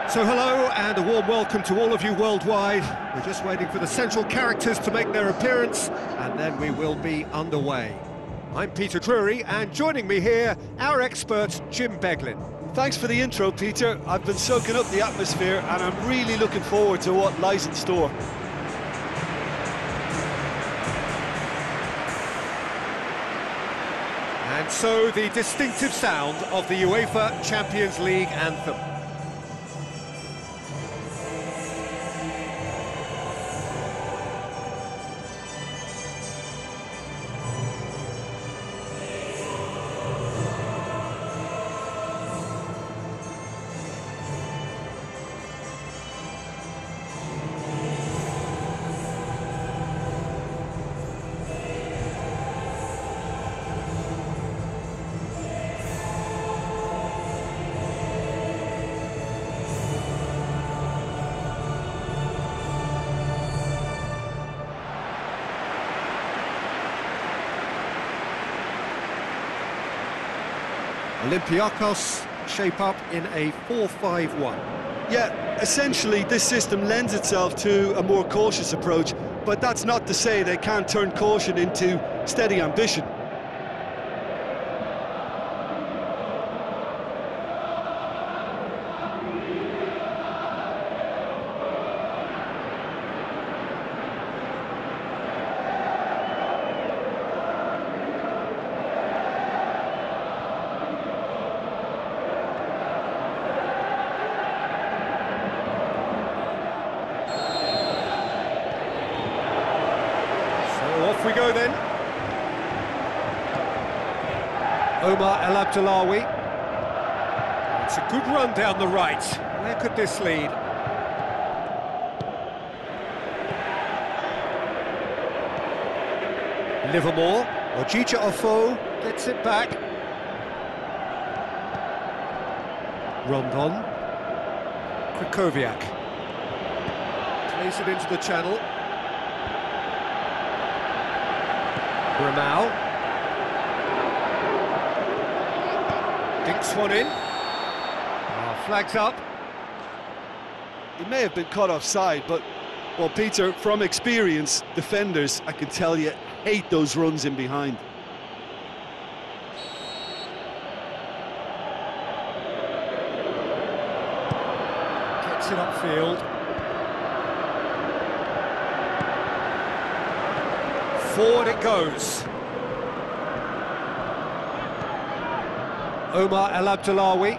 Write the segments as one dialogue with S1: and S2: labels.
S1: So hello and a warm welcome to all of you worldwide. We're just waiting for the central characters to make their appearance and then we will be underway. I'm Peter Drury and joining me here, our expert Jim Beglin.
S2: Thanks for the intro, Peter. I've been soaking up the atmosphere and I'm really looking forward to what lies in store.
S1: And so the distinctive sound of the UEFA Champions League anthem. Olympiakos shape up in a 4-5-1.
S2: Yeah, essentially this system lends itself to a more cautious approach, but that's not to say they can't turn caution into steady ambition.
S1: Off we go then. Omar El Abdullawi. It's a good run down the right. Where could this lead? Livermore. Ojija Ofo gets it back. Rondon. Krychowiak. Plays it into the channel. Ramau. Dinks one in. Flags up.
S2: He may have been caught offside, but, well, Peter, from experience, defenders, I can tell you, hate those runs in behind.
S1: Gets it upfield. Forward it goes. Omar El Abdullawi.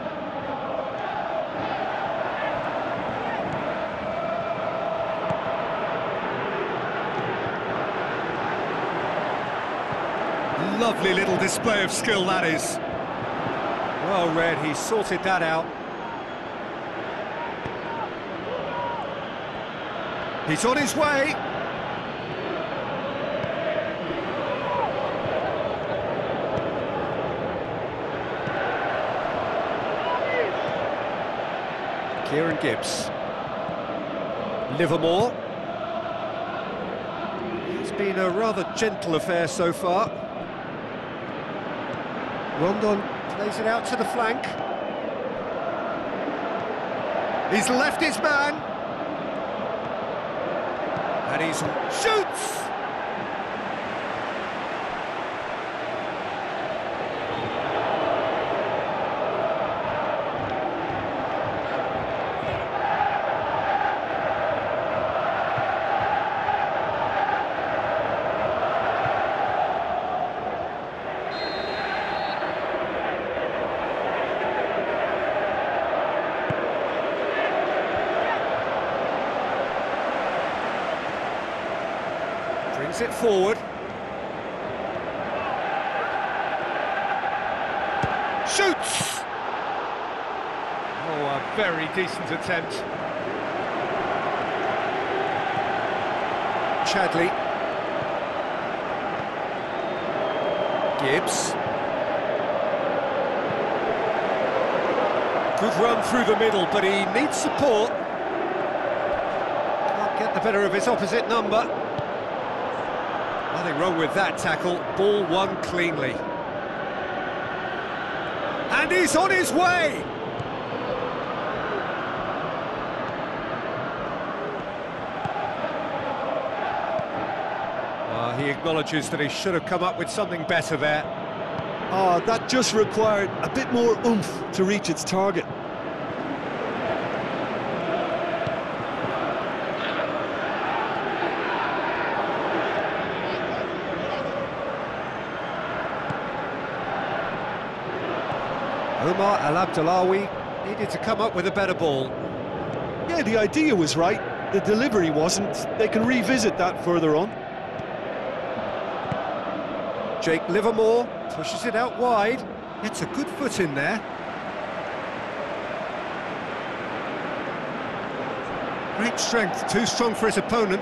S1: Lovely little display of skill, that is. Well read, he sorted that out. He's on his way. Kieran Gibbs. Livermore. It's been a rather gentle affair so far. Rondon plays it out to the flank. He's left his man. And he shoots! Brings it forward. Shoots! Oh, a very decent attempt. Chadley. Gibbs. Good run through the middle, but he needs support. Can't get the better of his opposite number. Nothing wrong with that tackle. Ball won cleanly. And he's on his way! He acknowledges that he should have come up with something better there.
S2: Oh, that just required a bit more oomph to reach its target.
S1: Omar Al-Abdullawi needed to come up with a better ball.
S2: Yeah, the idea was right, the delivery wasn't. They can revisit that further on.
S1: Jake Livermore pushes it out wide. Gets a good foot in there. Great strength, too strong for his opponent.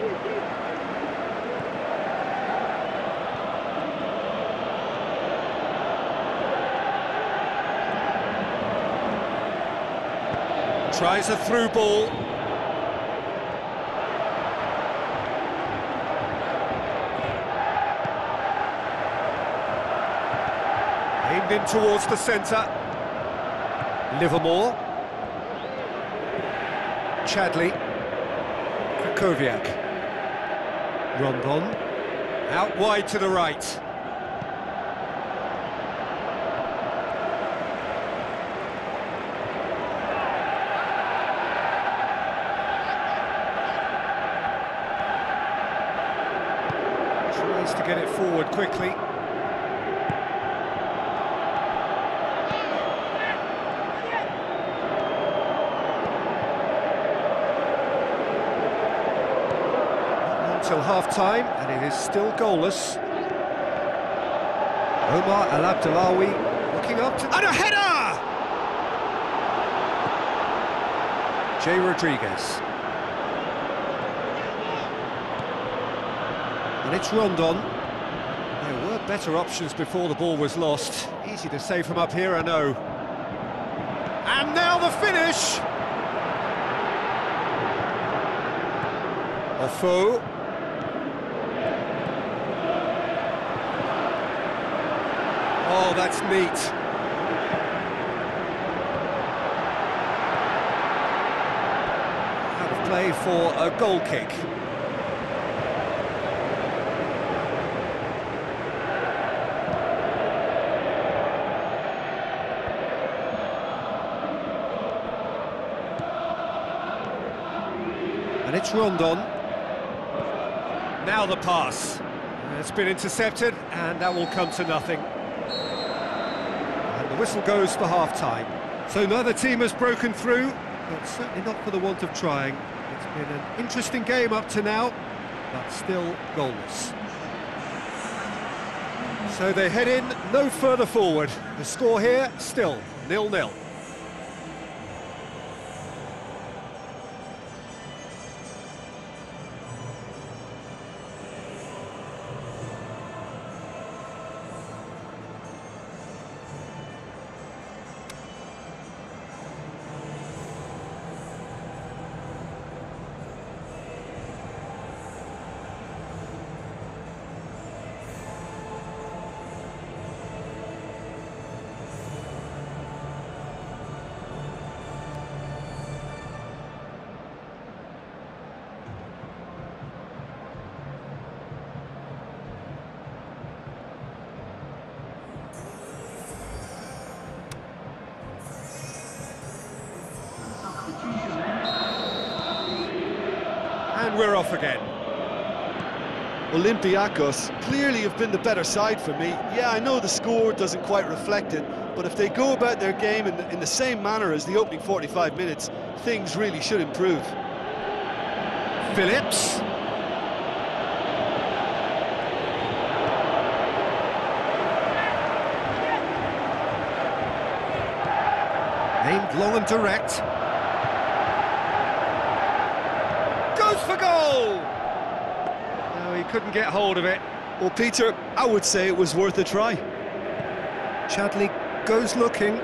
S1: Tries a through ball. Aimed in towards the centre. Livermore. Chadley. Krakowiak. Rondon. Out wide to the right. Tries to get it forward quickly. Till half-time, and it is still goalless. Omar Al-Abdullawi looking up to... And a header! Jay Rodriguez. And it's Rondon. There were better options before the ball was lost. Easy to say from up here, I know. And now the finish! Ofo. Oh, that's neat. Out of play for a goal kick. And it's Rondon. Now the pass. It's been intercepted, and that will come to nothing. The whistle goes for half-time. So neither team has broken through, but certainly not for the want of trying. It's been an interesting game up to now, but still goalless. So they head in no further forward. The score here, still 0-0. And we're off again.
S2: Olympiakos clearly have been the better side for me. Yeah, I know the score doesn't quite reflect it, but if they go about their game in the same manner as the opening 45 minutes, things really should improve.
S1: Phillips. Aimed long and direct. Goes for goal! No, he couldn't get hold of it.
S2: Well, Peter, I would say it was worth a try.
S1: Chadley goes looking.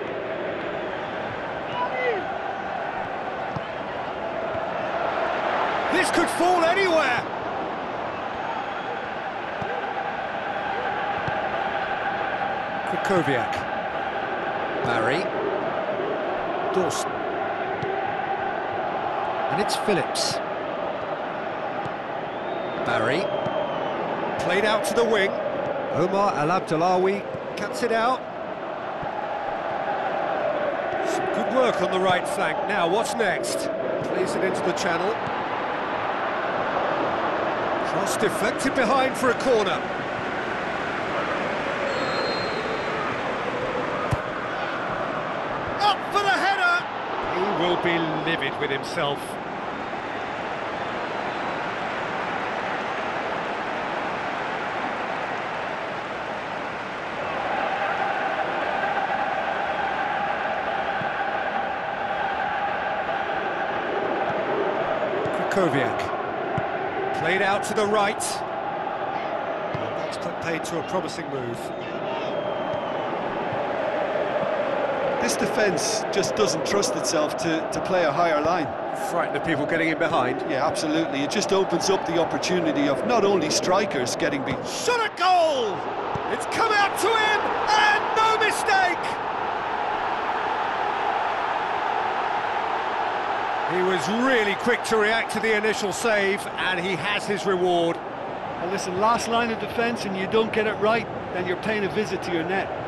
S1: This could fall anywhere! Krakowiak. Barry. Dawson. And it's Phillips. Barry. Played out to the wing. Omar Al Abdullawi cuts it out. Some good work on the right flank. Now, what's next? Plays it into the channel. Cross deflected behind for a corner. Up for the header! He will be livid with himself. Koviak. Played out to the right. That's paid to a promising move.
S2: This defence just doesn't trust itself to play a higher line.
S1: Frighten the people getting in behind.
S2: Yeah, absolutely. It just opens up the opportunity of not only strikers getting beat.
S1: Shot at goal! It's come out to him, and no mistake! He was really quick to react to the initial save, and he has his reward.
S2: Well, listen, last line of defence and you don't get it right, then you're paying a visit to your net.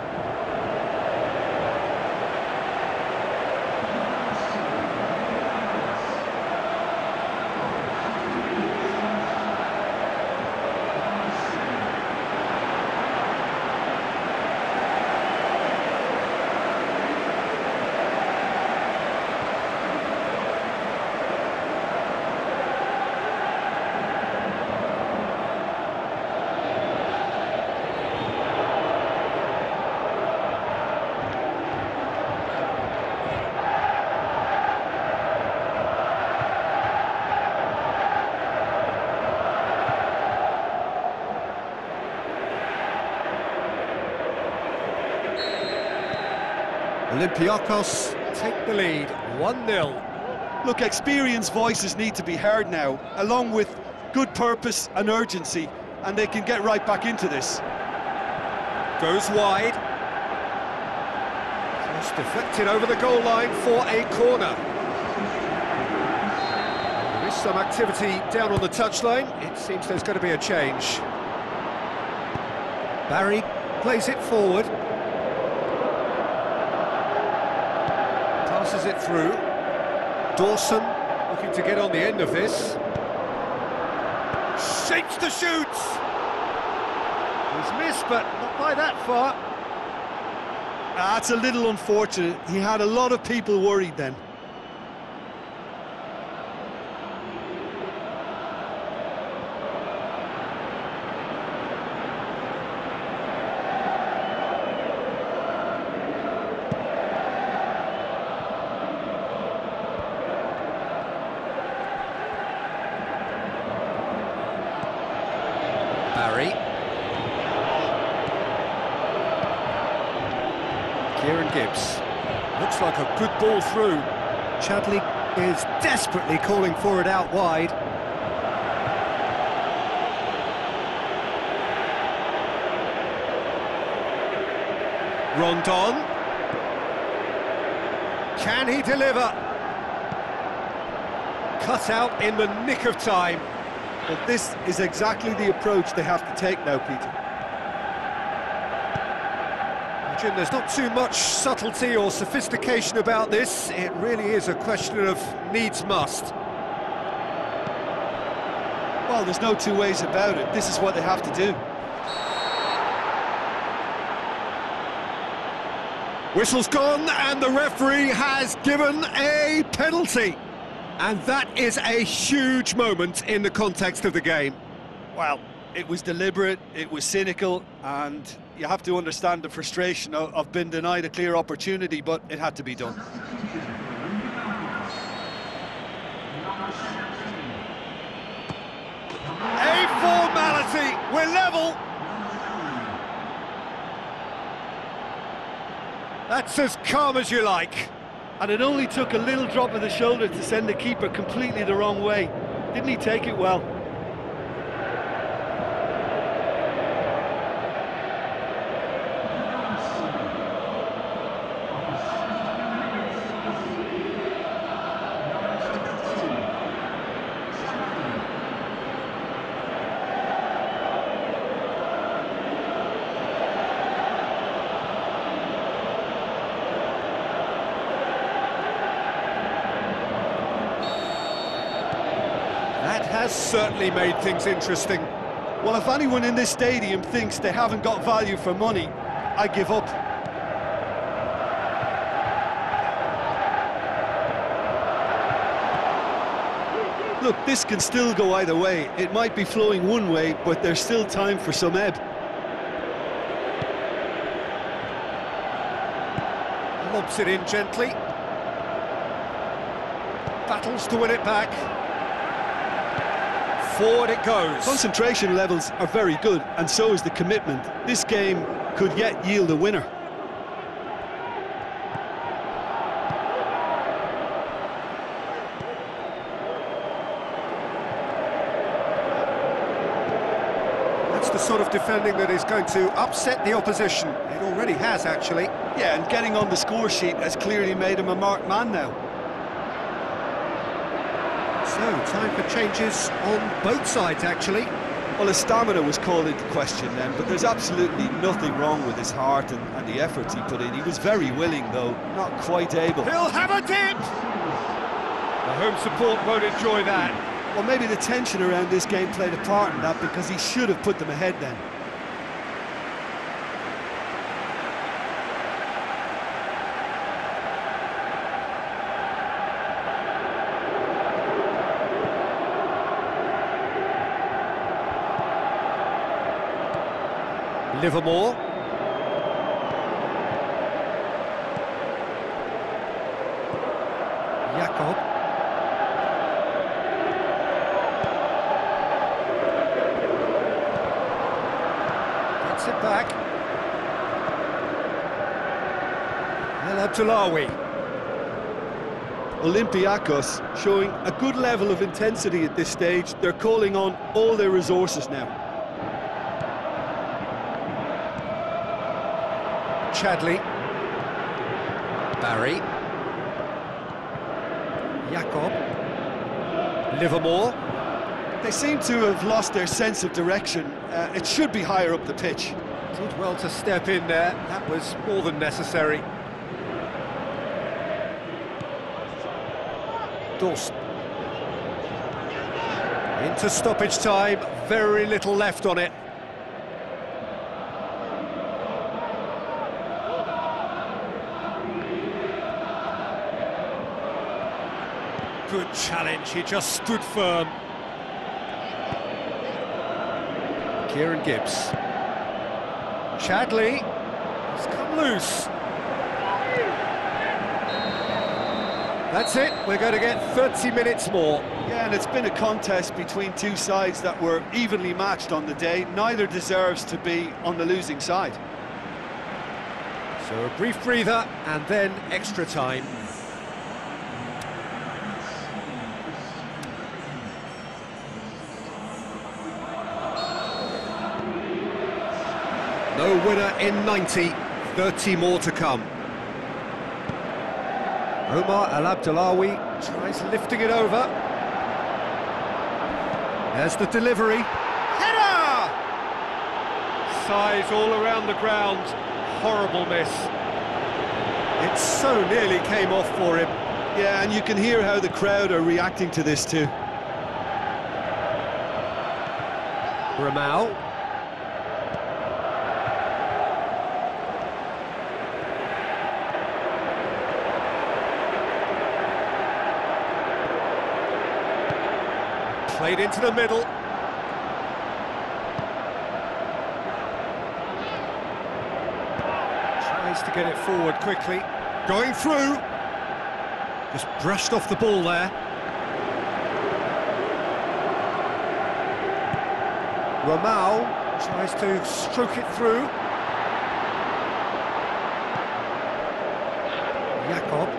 S1: Olympiakos take the lead, 1-0.
S2: Look, experienced voices need to be heard now, along with good purpose and urgency, and they can get right back into this.
S1: Goes wide. Just deflected over the goal line for a corner. There is some activity down on the touchline. It seems there's going to be a change. Barry plays it forward. Passes it through. Dawson looking to get on the end of this. Shapes to shoot! He's missed, but not by that far.
S2: That's a little unfortunate. He had a lot of people worried then.
S1: Barry. Kieran Gibbs. Looks like a good ball through. Chadley is desperately calling for it out wide. Rondon. Can he deliver? Cut out in the nick of time.
S2: But this is exactly the approach they have to take now, Peter.
S1: Jim, there's not too much subtlety or sophistication about this. It really is a question of needs must.
S2: Well, there's no two ways about it. This is what they have to do.
S1: Whistle's gone, and the referee has given a penalty. And that is a huge moment in the context of the game.
S2: Well, it was deliberate, it was cynical, and you have to understand the frustration of being denied a clear opportunity, but it had to be done.
S1: A formality, we're level. That's as calm as you like.
S2: And it only took a little drop of the shoulder to send the keeper completely the wrong way. Didn't he take it well?
S1: has certainly made things interesting.
S2: Well, if anyone in this stadium thinks they haven't got value for money, I give up. Look, this can still go either way. It might be flowing one way, but there's still time for some ebb.
S1: Lobs it in gently. Battles to win it back. Forward it goes.
S2: Concentration levels are very good, and so is the commitment. This game could yet yield a winner.
S1: That's the sort of defending that is going to upset the opposition. It already has, actually.
S2: Yeah, and getting on the score sheet has clearly made him a marked man now.
S1: So, time for changes on both sides, actually.
S2: Well, his stamina was called into question then, but there's absolutely nothing wrong with his heart and the efforts he put in. He was very willing, though, not quite able.
S1: He'll have a dip! The home support won't enjoy that.
S2: Well, maybe the tension around this game played a part in that, because he should have put them ahead then.
S1: Livermore. Jakob. Gets it back. El Abdullawi.
S2: Olympiakos showing a good level of intensity at this stage. They're calling on all their resources now.
S1: Chadley. Barry. Jakob. Livermore.
S2: They seem to have lost their sense of direction. It should be higher up the pitch.
S1: Did well to step in there. That was more than necessary. Dawson. Into stoppage time. Very little left on it. Good challenge, he just stood firm. Kieran Gibbs. Chadley. He's come loose. That's it, we're going to get 30 minutes more.
S2: Yeah, and it's been a contest between two sides that were evenly matched on the day. Neither deserves to be on the losing side.
S1: So a brief breather and then extra time. No winner in 90, 30 more to come. Omar El Abdullawi tries lifting it over. There's the delivery. Header! Size all around the ground. Horrible miss. It so nearly came off for him.
S2: Yeah, and you can hear how the crowd are reacting to this too.
S1: Ramau. Played into the middle. Tries to get it forward quickly. Going through. Just brushed off the ball there. Ramau tries to stroke it through. Jakob.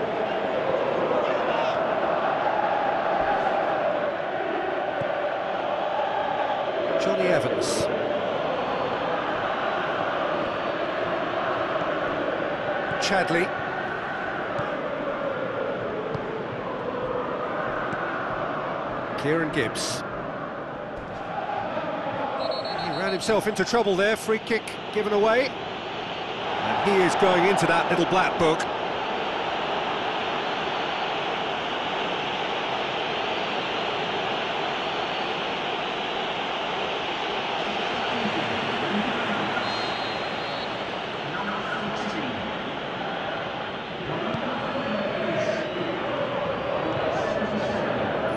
S1: Johnny Evans. Chadley. Kieran Gibbs. He ran himself into trouble there, free kick given away. And he is going into that little black book.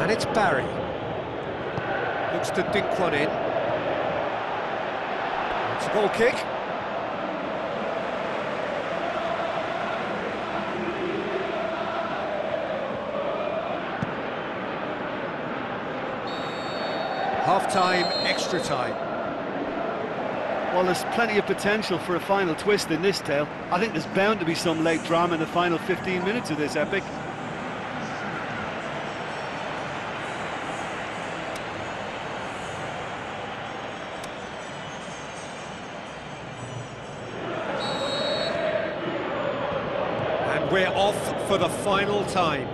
S1: And it's Barry. Looks to dink one in. It's a goal kick. Half-time, extra time.
S2: Well, there's plenty of potential for a final twist in this tale. I think there's bound to be some late drama in the final 15 minutes of this epic.
S1: And we're off for the final time.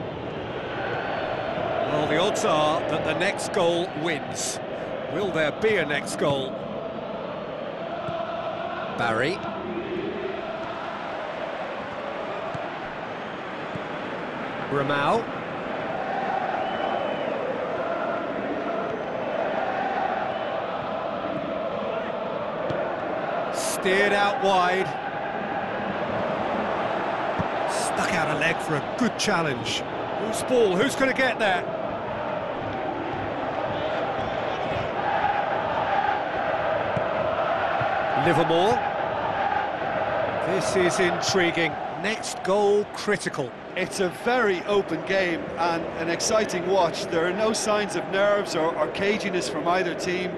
S1: Well, the odds are that the next goal wins. Will there be a next goal? Barry. Ramau. Steered out wide. Stuck out a leg for a good challenge. Who's ball? Who's going to get there? Livermore. This is intriguing. Next goal critical.
S2: It's a very open game and an exciting watch. There are no signs of nerves or caginess from either team.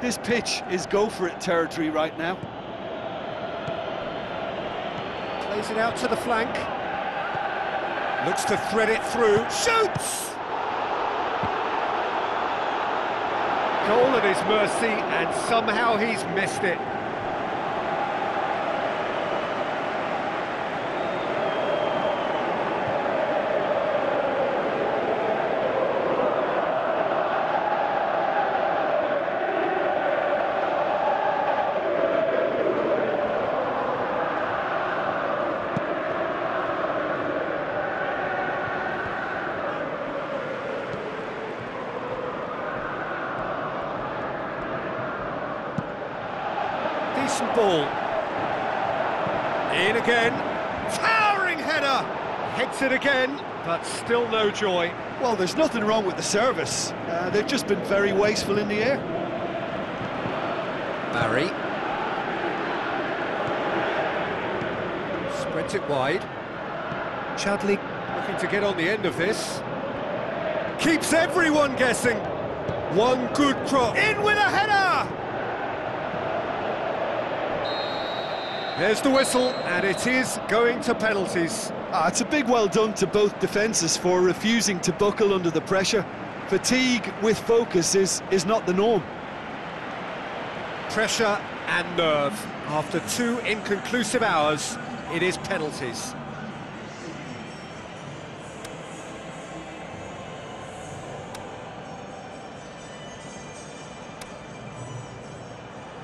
S2: This pitch is go-for-it territory right now.
S1: Plays it out to the flank. Looks to thread it through. Shoots! Goal at his mercy, and somehow he's missed it. Decent ball. In again. Towering header. Hits it again, but still no joy.
S2: Well, there's nothing wrong with the service. They've just been very wasteful in the air.
S1: Barry. Spreads it wide. Chadley looking to get on the end of this. Keeps everyone guessing. One good cross. In with a header! There's the whistle, and it is going to penalties.
S2: It's a big well done to both defences for refusing to buckle under the pressure. Fatigue with focus is not the norm.
S1: Pressure and nerve. After 2 inconclusive hours, it is penalties.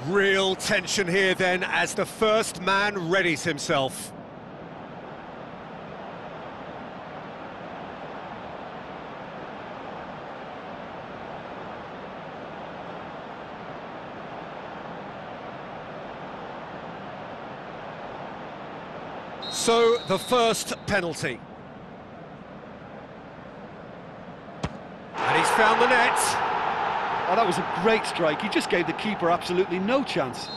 S1: Real tension here then as the first man readies himself. So, the first penalty. And he's found the net.
S2: Oh, that was a great strike. He just gave the keeper absolutely no chance.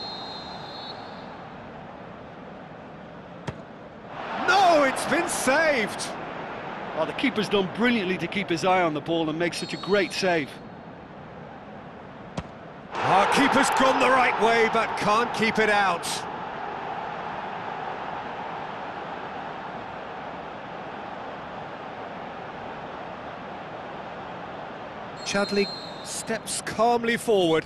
S1: No, it's been saved.
S2: Oh, the keeper's done brilliantly to keep his eye on the ball and make such a great save.
S1: Our keeper's gone the right way, but can't keep it out. Chadley steps calmly forward.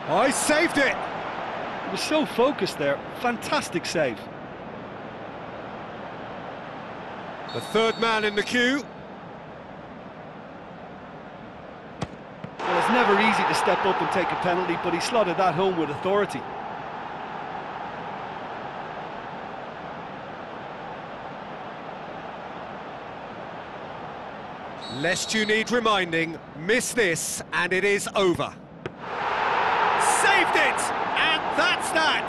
S1: Oh, he saved it!
S2: He was so focused there. Fantastic save.
S1: The third man in the queue.
S2: Well, it's never easy to step up and take a penalty, but he slotted that home with authority.
S1: Lest you need reminding, miss this and it is over. Saved it! And that's that!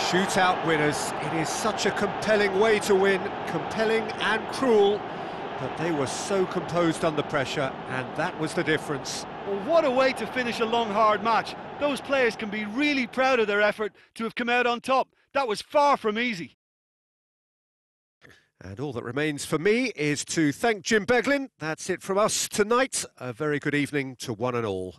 S1: Shootout winners. It is such a compelling way to win, compelling and cruel. but they were so composed under pressure, and that was the difference.
S2: Well, what a way to finish a long, hard match. Those players can be really proud of their effort to have come out on top. That was far from easy.
S1: And all that remains for me is to thank Jim Beglin. That's it from us tonight. A very good evening to one and all.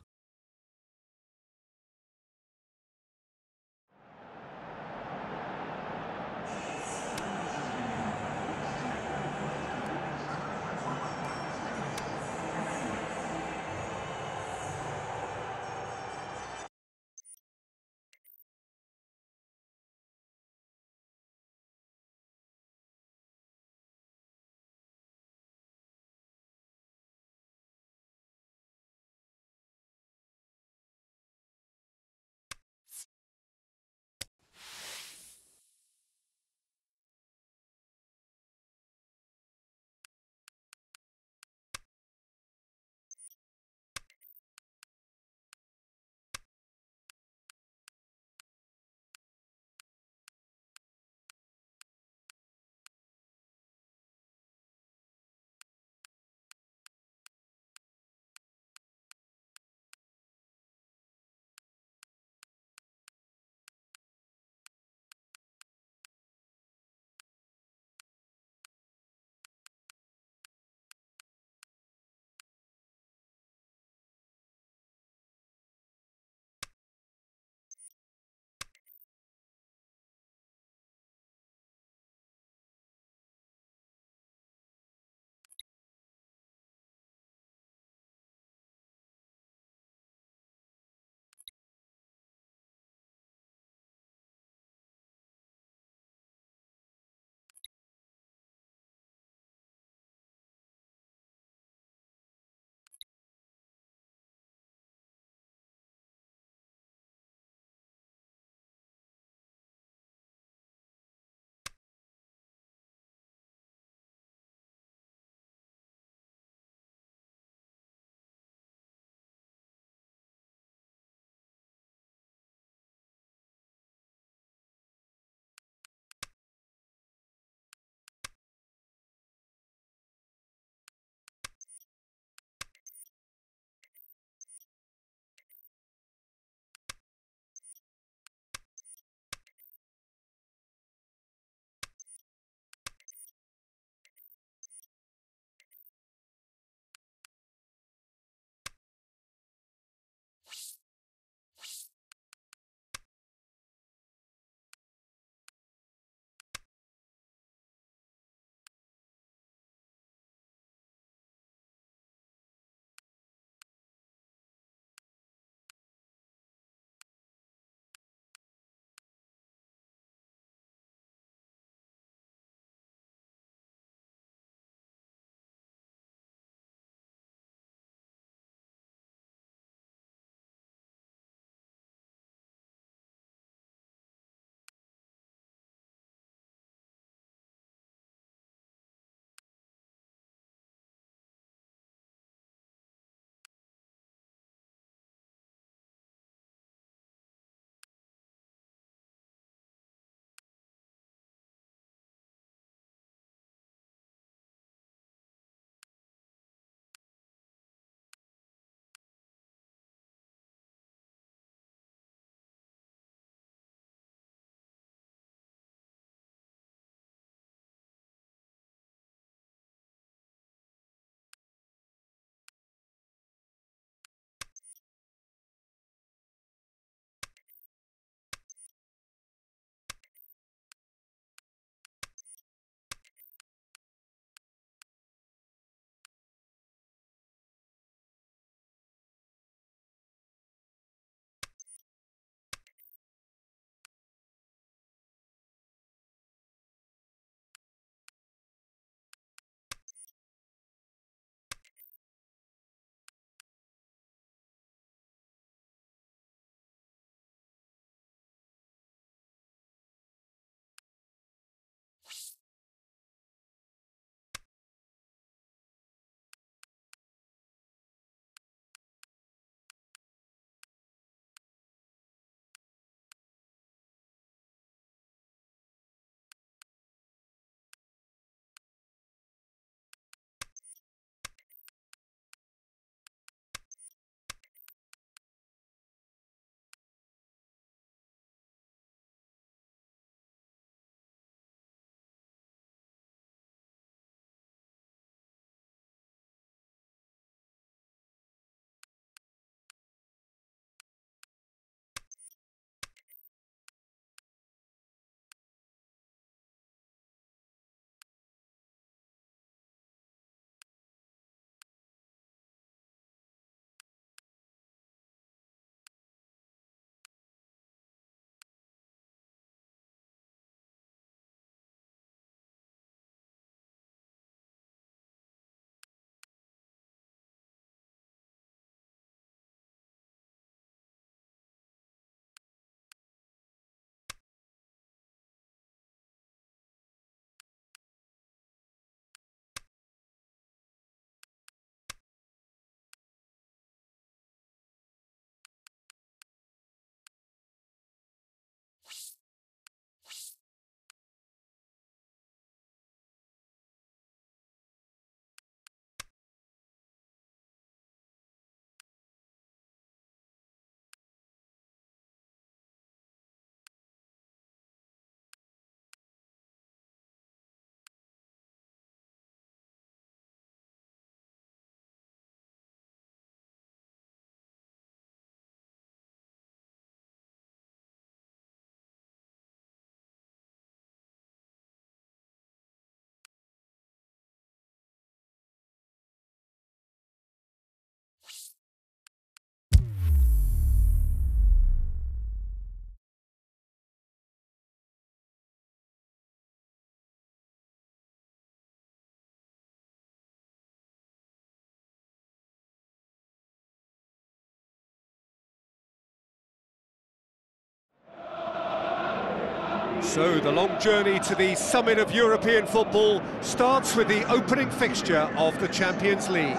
S1: So the long journey to the summit of European football starts with the opening fixture of the Champions League.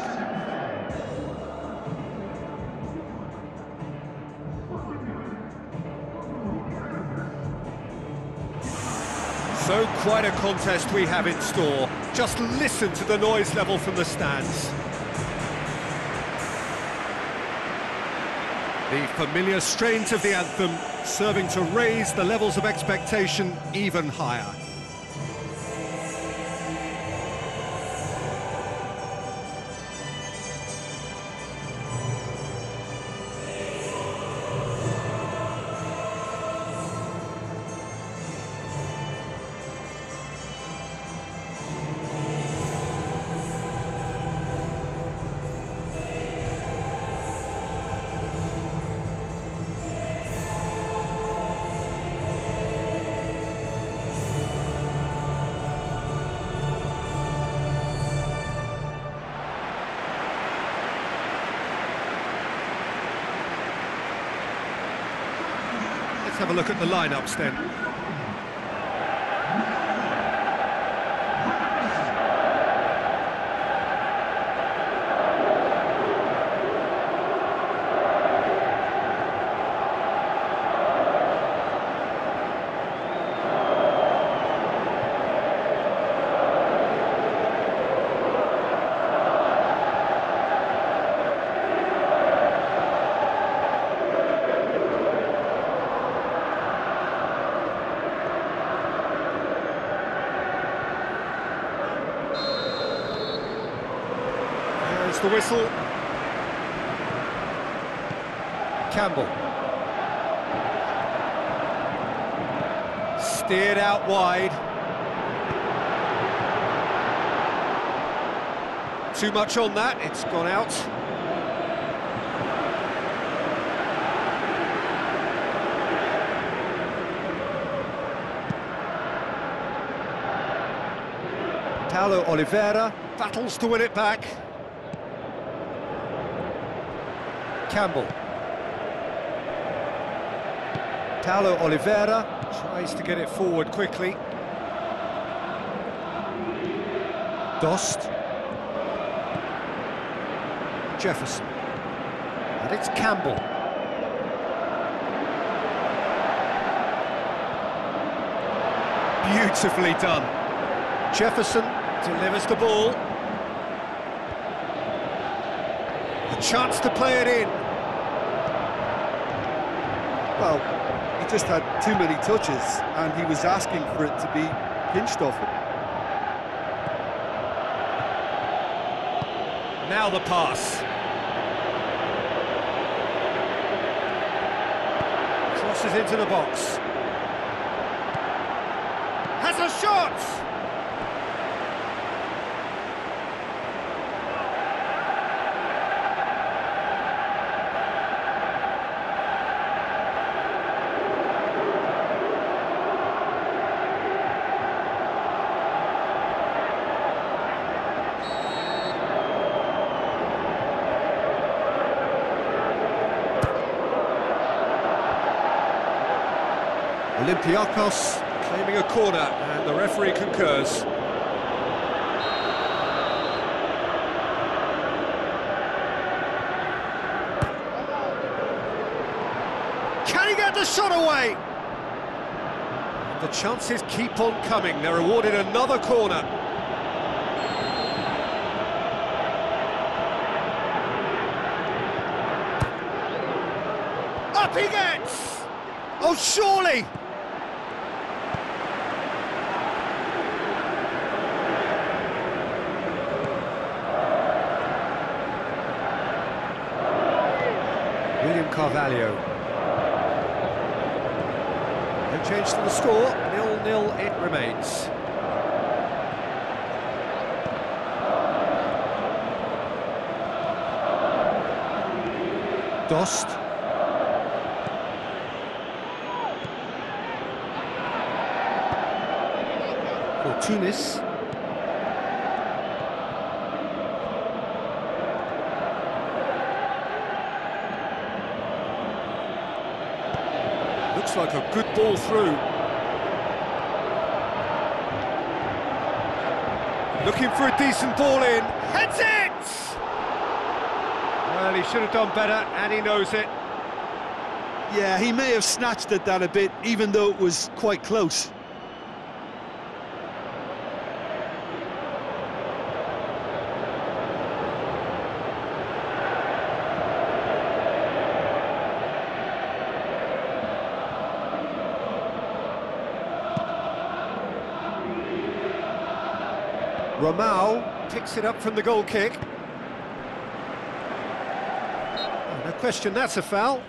S1: So quite a contest we have in store. Just listen to the noise level from the stands. The familiar strains of the anthem serving to raise the levels of expectation even higher. Let's have a look at the lineups then. The whistle. Campbell. Steered out wide. Too much on that, it's gone out. Paulo Oliveira battles to win it back. Campbell. Paulo Oliveira tries to get it forward quickly. Dost. Jefferson. And it's Campbell. Beautifully done. Jefferson delivers the ball. A chance to play it in.
S2: Well, he just had too many touches and he was asking for it to be pinched off him.
S1: Now the pass. Crosses into the box. Has a shot! Olympiakos claiming a corner, and the referee concurs. Can he get the shot away? The chances keep on coming. They're awarded another corner. Up he gets! Oh, surely! Carvalho. No change to the score, 0-0 it remains. Dost. Fortunis. Looks like a good ball through. Looking for a decent ball in. Heads it! Well, he should have done better, and he knows it.
S2: Yeah, he may have snatched at that a bit, even though it was quite close.
S1: Ramau picks it up from the goal kick. Oh, no question, that's a foul.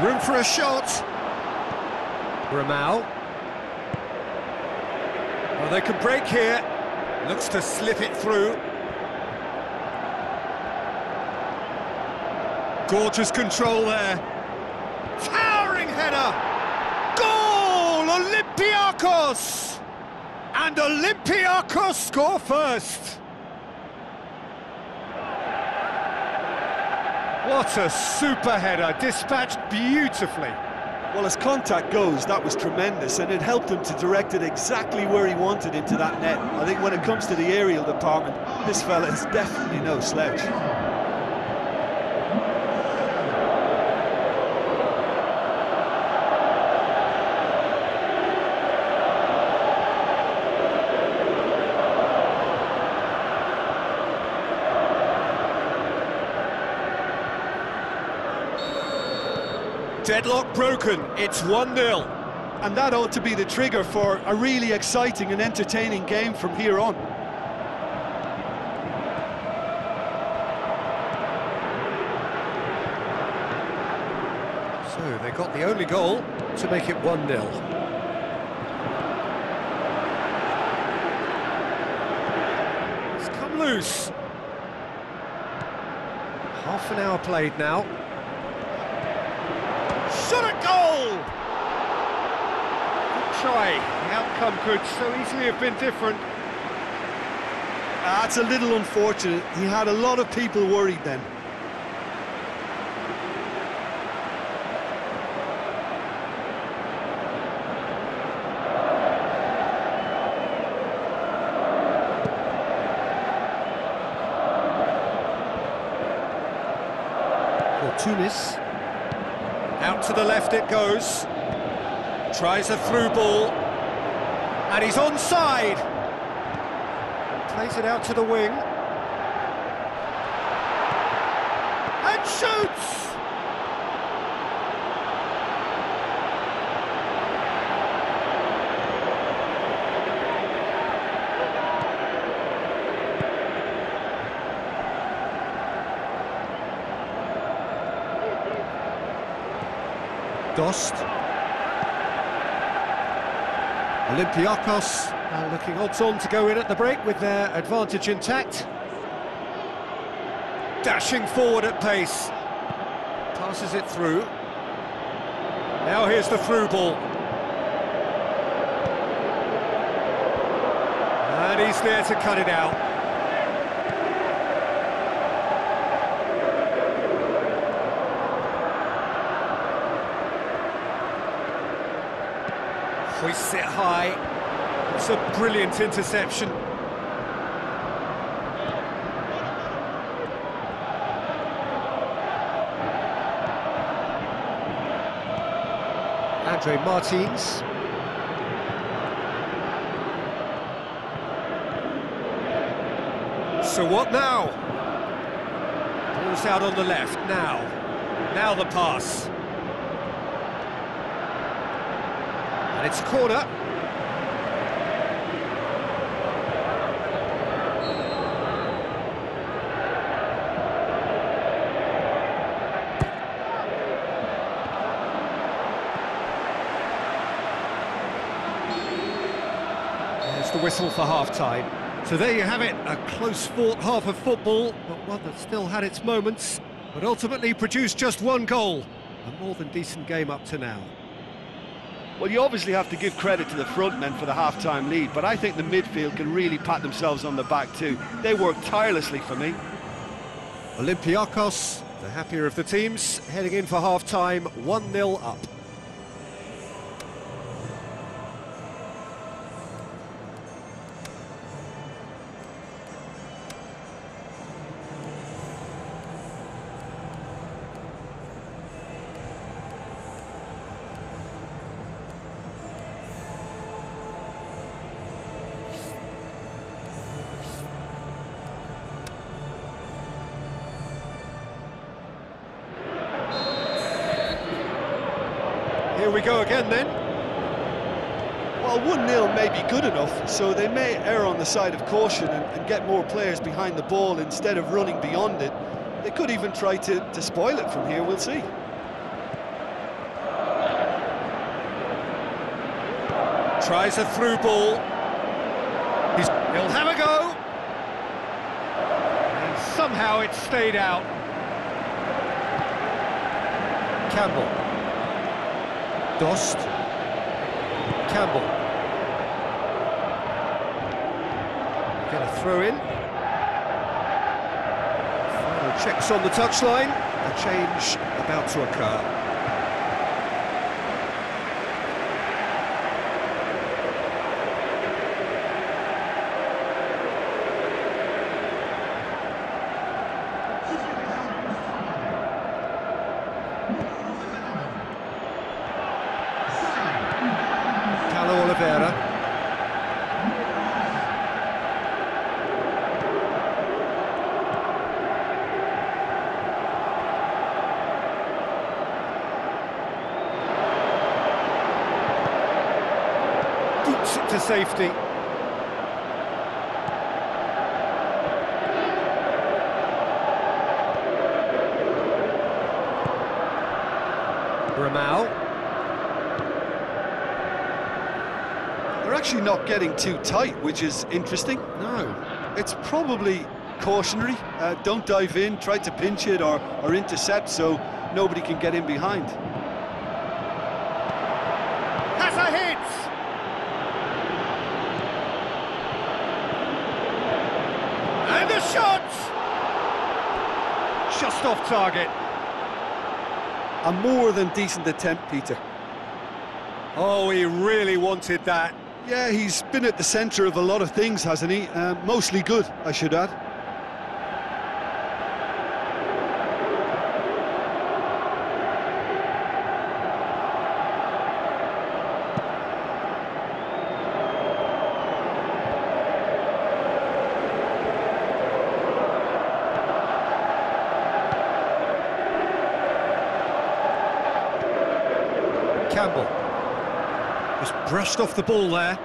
S1: Room for a shot. Ramau. Well, they can break here. Looks to slip it through. Gorgeous control there. Towering header. Goal! Olympiakos! And Olympiakos score first. What a super header, dispatched beautifully.
S2: Well, as contact goes, that was tremendous, and it helped him to direct it exactly where he wanted into that net. I think when it comes to the aerial department, this fella is definitely no slouch.
S1: Deadlock broken, it's 1-0.
S2: And that ought to be the trigger for a really exciting and entertaining game from here on.
S1: So they got the only goal to make it 1-0. It's come loose. Half an hour played now. Shot at goal! Good try. The outcome could so easily have been different.
S2: That's a little unfortunate. He had a lot of people worried then.
S1: Tunis. Out to the left it goes. Tries a through ball. And he's onside. Plays it out to the wing. And shoots! Dost. Olympiakos looking odds-on to go in at the break with their advantage intact. Dashing forward at pace. Passes it through. Now here's the through ball. And he's there to cut it out. Hoists it high. It's a brilliant interception. Andre Martins. So what now? Ball's out on the left now. Now the pass. And it's a corner. There's the whistle for half-time. So there you have it, a close-fought half of football, but one that still had its moments, but ultimately produced just one goal. A more than decent game up to now.
S2: Well, you obviously have to give credit to the front men for the half-time lead, but I think the midfield can really pat themselves on the back too. They work tirelessly for me.
S1: Olympiakos, the happier of the teams, heading in for half-time, 1-0 up. Here we go again then.
S2: Well, 1-0 may be good enough, so they may err on the side of caution and get more players behind the ball instead of running beyond it. They could even try to spoil it from here, we'll see.
S1: Tries a through ball. He'll have a go. And somehow it stayed out. Campbell. Dost. Campbell. Get a throw in. Final checks on the touchline. A change about to occur. Boots it to safety. Ramau.
S2: They're actually not getting too tight, which is interesting.
S1: No.
S2: It's probably cautionary. Don't dive in, try to pinch it or intercept so nobody can get in behind.
S1: Has a hit! And the shot! Just off target.
S2: A more than decent attempt, Peter.
S1: Oh, he really wanted that.
S2: Yeah, he's been at the centre of a lot of things, hasn't he? Mostly good, I should add.
S1: Campbell. Just brushed off the ball there.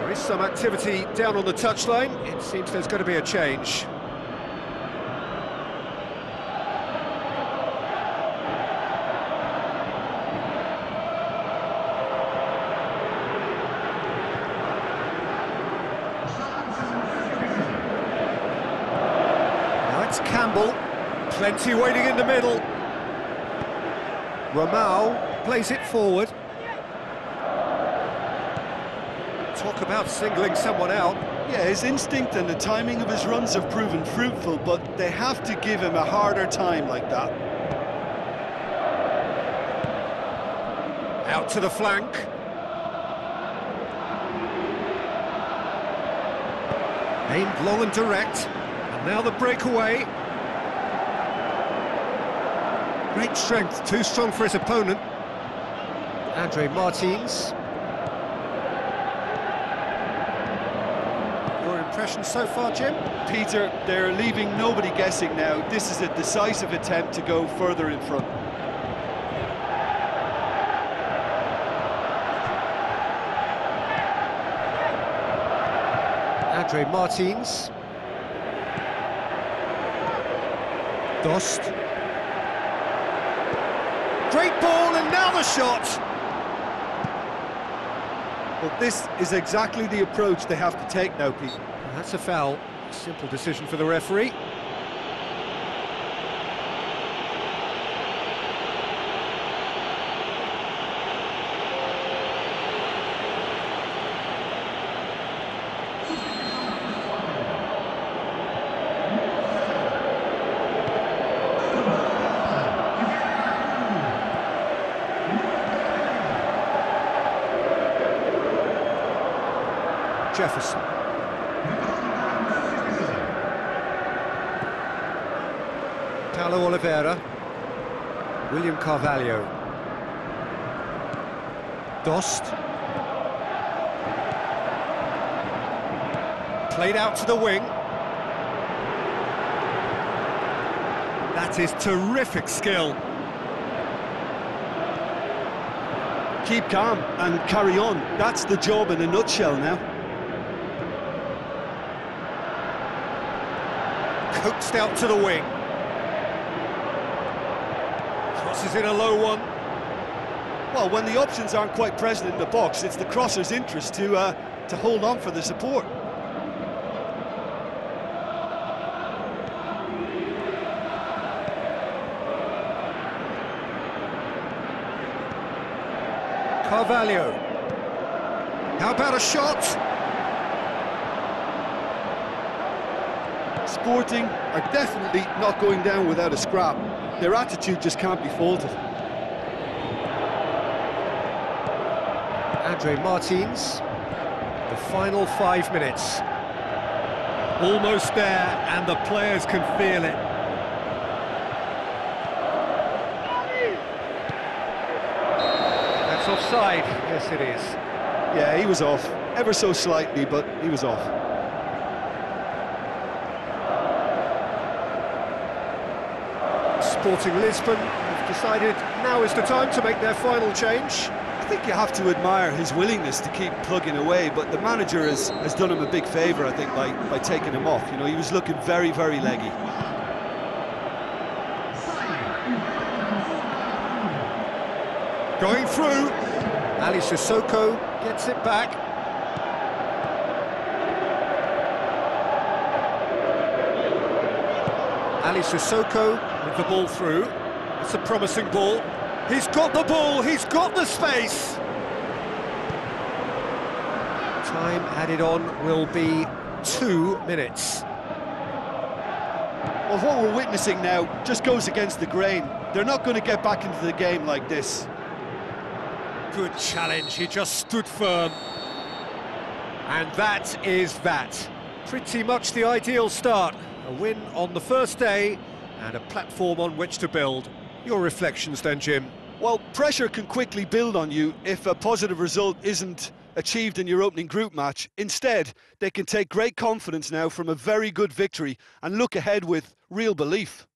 S1: There is some activity down on the touchline. It seems there's going to be a change. Now it's Campbell. Plenty waiting in the middle. Ramau plays it forward. Talk about singling someone out.
S2: Yeah, his instinct and the timing of his runs have proven fruitful, but they have to give him a harder time like that.
S1: Out to the flank. Aimed long and direct. And now the breakaway. Great strength, too strong for his opponent. Andre Martins. Your impression so far, Jim?
S2: Peter, they're leaving nobody guessing now. This is a decisive attempt to go further in front.
S1: Andre Martins. Dost. Great ball, and now the shot!
S2: But this is exactly the approach they have to take now, Pete.
S1: That's a foul. Simple decision for the referee. Jefferson. Paulo Oliveira. William Carvalho. Dost. Played out to the wing. That is terrific skill.
S2: Keep calm and carry on. That's the job in a nutshell now.
S1: Coaxed out to the wing. Crosses in a low one.
S2: Well, when the options aren't quite present in the box, it's the crosser's interest to hold on for the support.
S1: Carvalho. How about a shot?
S2: Sporting are definitely not going down without a scrap. Their attitude just can't be faulted.
S1: Andre Martins. The final 5 minutes. Almost there, and the players can feel it. That's offside. Yes, it is.
S2: Yeah, he was off. Ever so slightly, but he was off.
S1: Sporting Lisbon have decided now is the time to make their final change.
S2: I think you have to admire his willingness to keep plugging away, but the manager has done him a big favour, I think, by taking him off. You know, he was looking very, very leggy.
S1: Going through. Ali Sissoko gets it back. Ali Sissoko with the ball through. It's a promising ball. He's got the ball, he's got the space. Time added on will be 2 minutes.
S2: Well, what we're witnessing now just goes against the grain. They're not going to get back into the game like this.
S1: Good challenge, he just stood firm. And that is that. Pretty much the ideal start. A win on the first day and a platform on which to build. Your reflections then, Jim?
S2: Well, pressure can quickly build on you if a positive result isn't achieved in your opening group match. Instead, they can take great confidence now from a very good victory and look ahead with real belief.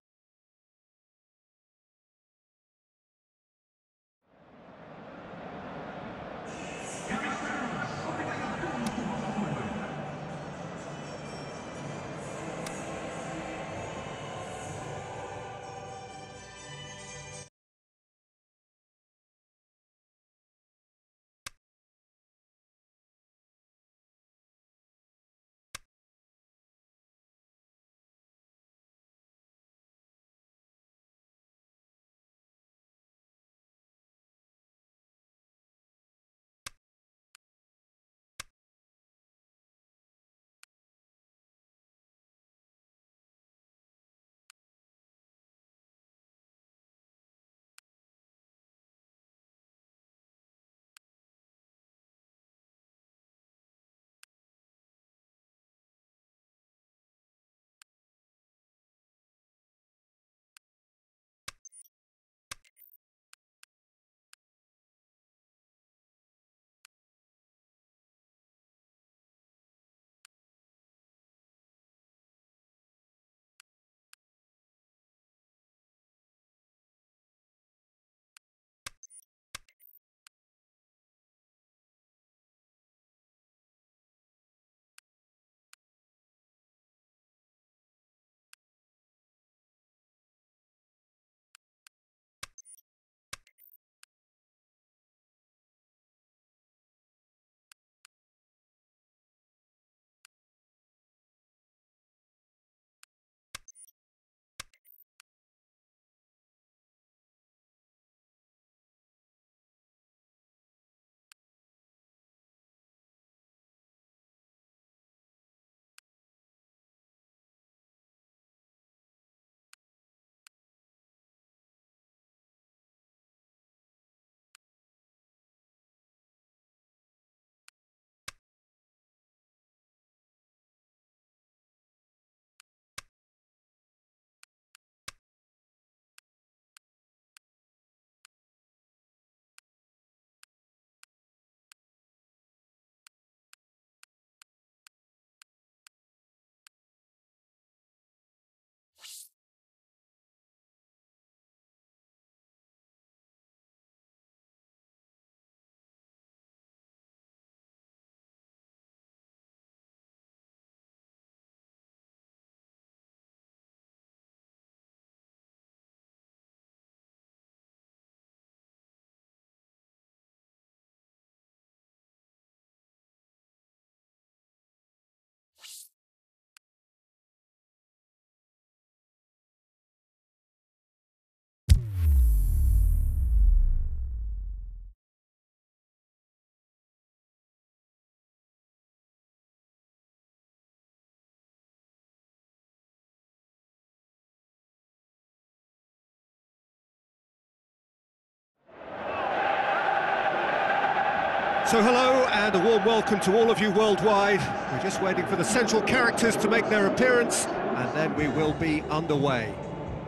S1: So hello and a warm welcome to all of you worldwide. We're just waiting for the central characters to make their appearance and then we will be underway.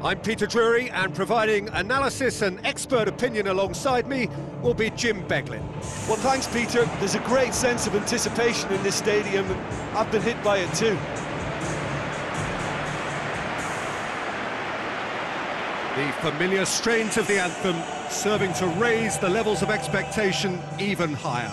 S1: I'm Peter Drury and providing analysis and expert opinion alongside me will be Jim Beglin.
S2: Well, thanks, Peter. There's a great sense of anticipation in this stadium and I've been hit by it too.
S1: The familiar strains of the anthem serving to raise the levels of expectation even higher.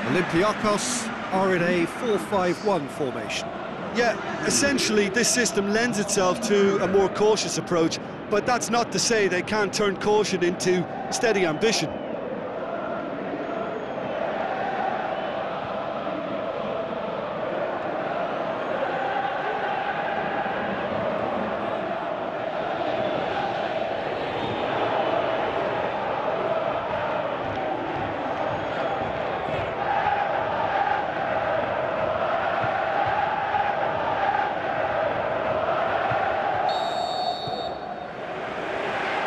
S1: Olympiakos are in a 4-5-1 formation.
S2: Yeah, essentially this system lends itself to a more cautious approach, but that's not to say they can't turn caution into steady ambition.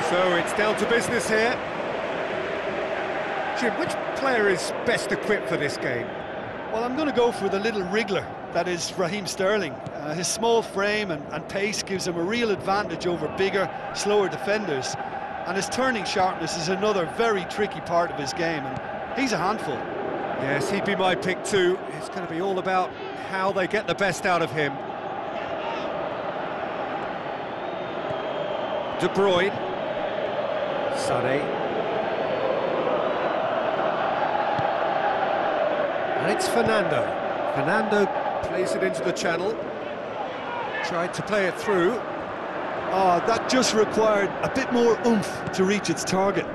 S1: So it's down to business here. Jim, which player is best equipped for this game?
S2: Well, I'm going to go for the little wriggler, that is Raheem Sterling. His small frame and pace gives him a real advantage over bigger, slower defenders. And his turning sharpness is another very tricky part of his game, and he's a handful.
S1: Yes, he'd be my pick too. It's going to be all about how they get the best out of him. De Bruyne. Sané. And it's Fernando. Fernando plays it into the channel. Tried to play it through.
S2: Oh, that just required a bit more oomph to reach its target.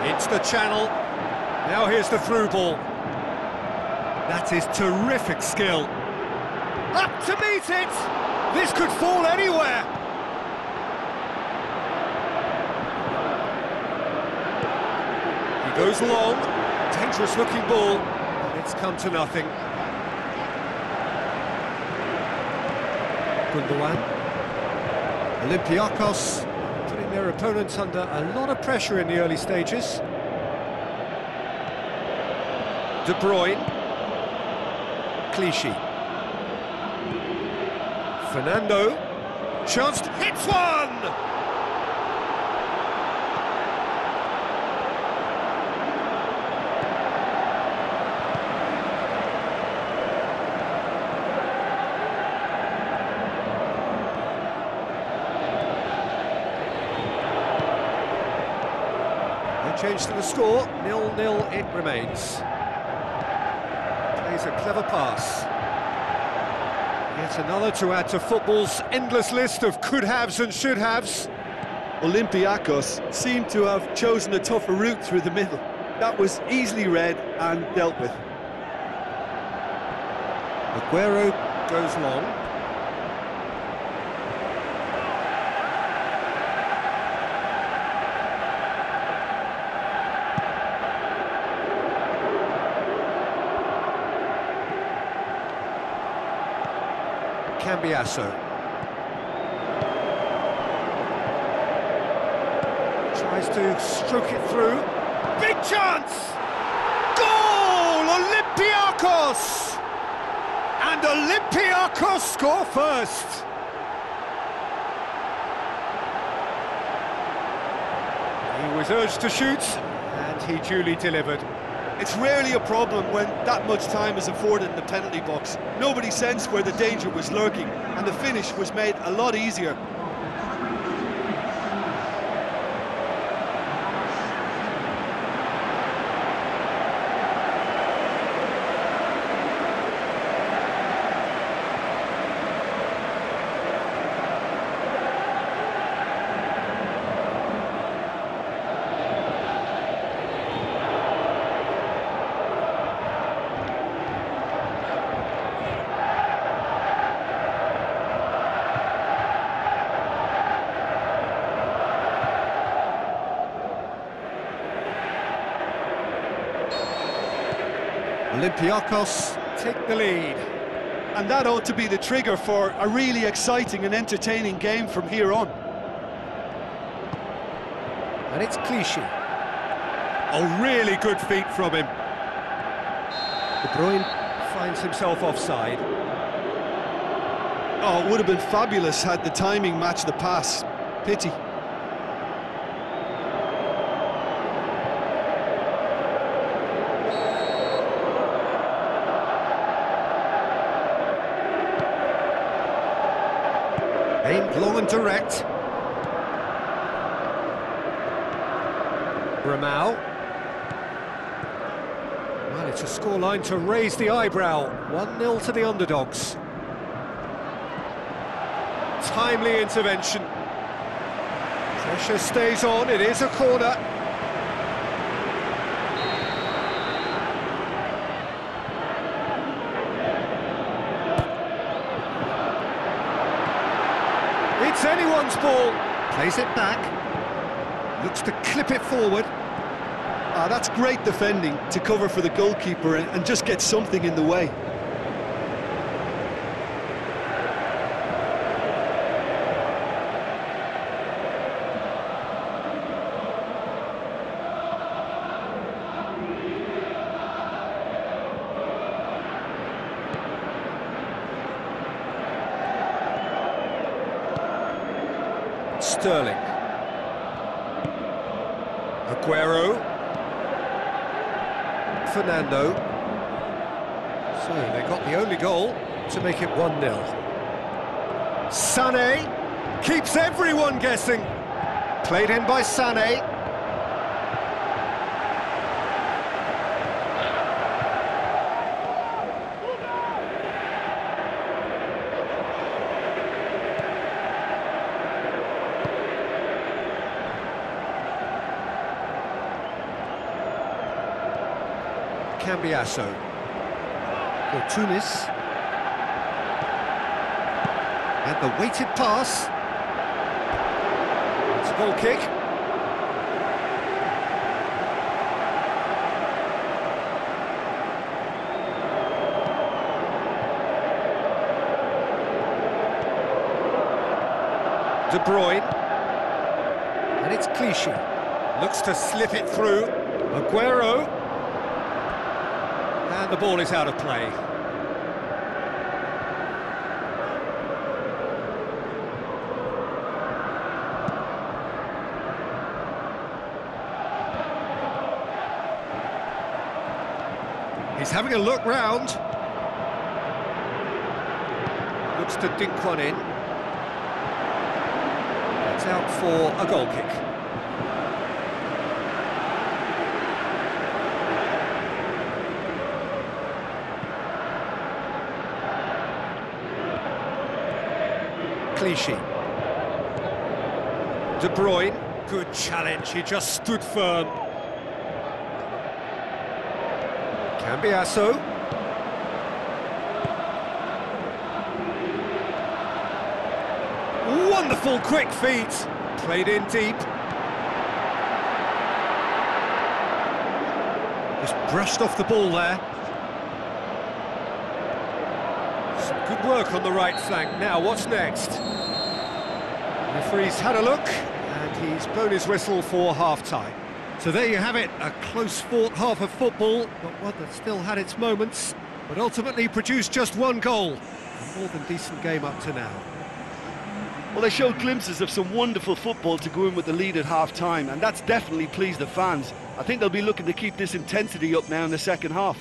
S1: It's the channel. Now here's the through ball. That is terrific skill. Up to meet it! This could fall anywhere! He goes long, dangerous looking ball, and it's come to nothing. Gundogan. Olympiakos putting their opponents under a lot of pressure in the early stages. De Bruyne. Clichy. Fernando, chance to hits one! No change to the score, 0-0 it remains. Plays a clever pass. Yet another to add to football's endless list of could-haves and should-haves.
S2: Olympiakos seem to have chosen a tougher route through the middle. That was easily read and dealt with.
S1: Aguero goes long. Cambiasso. Tries to stroke it through. Big chance! Goal! Olympiakos! And Olympiakos score first. He was urged to shoot, and he duly delivered.
S2: It's rarely a problem when that much time is afforded in the penalty box. Nobody sensed where the danger was lurking, and the finish was made a lot easier.
S1: Olympiakos take the lead.
S2: And that ought to be the trigger for a really exciting and entertaining game from here on.
S1: And it's Clichy. Oh, really good feet from him. De Bruyne finds himself offside.
S2: Oh, it would have been fabulous had the timing matched the pass. Pity.
S1: Aimed long and direct. Ramau. Well, it's a scoreline to raise the eyebrow. 1-0 to the underdogs. Timely intervention. Pressure stays on, it is a corner. It's anyone's ball. Plays it back. Looks to clip it forward.
S2: Ah, that's great defending to cover for the goalkeeper and just get something in the way.
S1: Sterling. Aguero. Fernando. So they got the only goal to make it 1-0. Sané keeps everyone guessing. Played in by Sané. Cambiasso for Tunis, and the weighted pass. It's a goal kick. De Bruyne, and it's Clichy. Looks to slip it through. Aguero. And the ball is out of play. He's having a look round. Looks to dink one in. It's out for a goal kick. Clichy. De Bruyne, good challenge, he just stood firm. Cambiasso. Wonderful quick feet, played in deep. Just brushed off the ball there. Good work on the right flank. Now, what's next? The referee's had a look, and he's blown his whistle for half-time. So there you have it, a close-fought half of football, but one that still had its moments, but ultimately produced just one goal. A more than decent game up to now.
S2: Well, they showed glimpses of some wonderful football to go in with the lead at half-time, and that's definitely pleased the fans. I think they'll be looking to keep this intensity up now in the second half.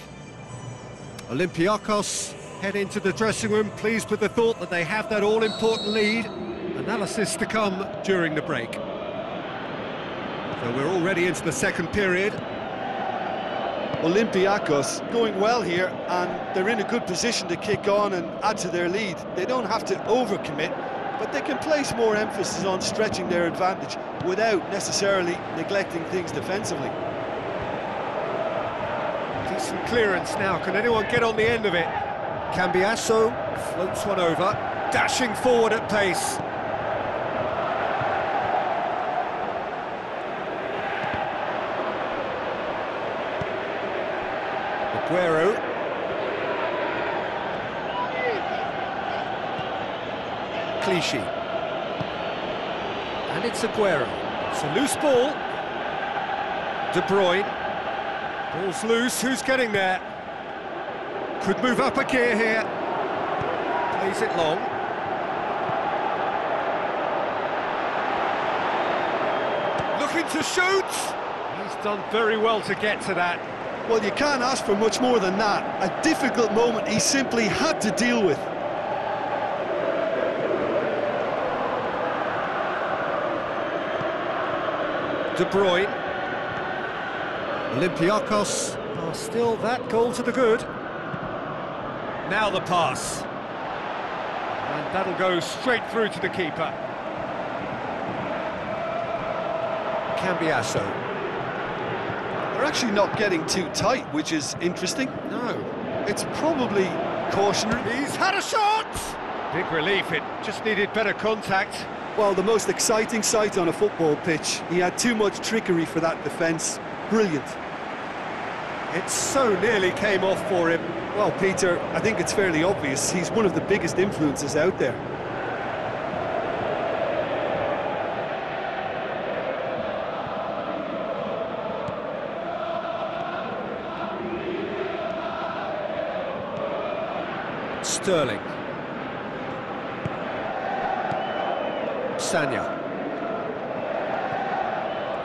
S1: Olympiakos head into the dressing room, pleased with the thought that they have that all-important lead. Analysis to come during the break. So we're already into the second period.
S2: Olympiakos going well here, and they're in a good position to kick on and add to their lead. They don't have to overcommit, but they can place more emphasis on stretching their advantage without necessarily neglecting things defensively.
S1: Decent clearance now, can anyone get on the end of it? Cambiasso floats one over, dashing forward at pace. Aguero. Clichy. And it's Aguero. It's a loose ball. De Bruyne. Ball's loose, who's getting there? Could move up a gear here. Plays it long. Looking to shoot! He's done very well to get to that.
S2: Well, you can't ask for much more than that. A difficult moment he simply had to deal with.
S1: De Bruyne. Olympiakos are still that goal to the good. Now the pass. And that'll go straight through to the keeper. Cambiasso.
S2: They're actually not getting too tight, which is interesting.
S1: No.
S2: It's probably cautionary.
S1: He's had a shot! Big relief, it just needed better contact.
S2: Well, the most exciting sight on a football pitch. He had too much trickery for that defence. Brilliant.
S1: It so nearly came off for him.
S2: Well, Peter, I think it's fairly obvious. He's one of the biggest influences out there.
S1: Sterling. Sanya.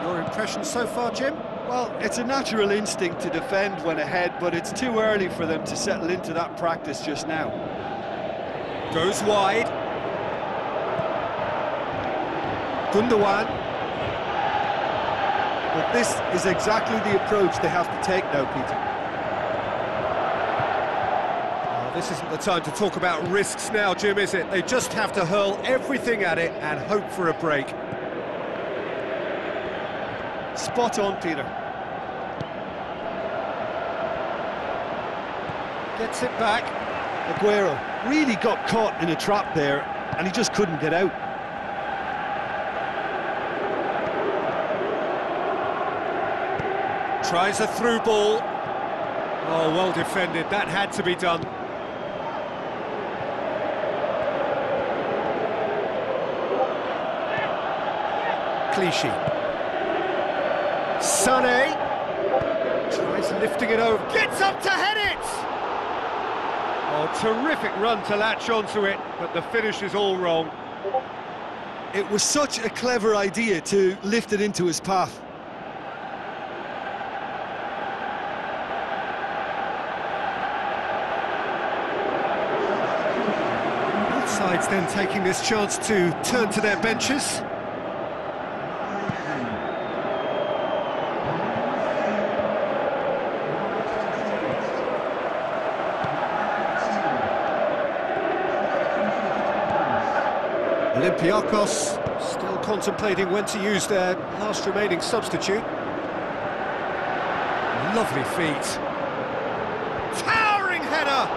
S1: Your impression so far, Jim?
S2: Well, it's a natural instinct to defend when ahead, but it's too early for them to settle into that practice just now.
S1: Goes wide. Gundogan.
S2: But this is exactly the approach they have to take now, Peter.
S1: This isn't the time to talk about risks now, Jim, is it? They just have to hurl everything at it and hope for a break.
S2: Spot on, Peter.
S1: Gets it back.
S2: Aguero really got caught in a trap there, and he just couldn't get out.
S1: Tries a through ball. Oh, well defended. That had to be done. Clichy. Sané. Tries lifting it over. Gets up to head it! Oh, terrific run to latch onto it, but the finish is all wrong.
S2: It was such a clever idea to lift it into his path.
S1: Both sides then taking this chance to turn to their benches. Olympiakos still contemplating when to use their last remaining substitute. Lovely feet. Towering header!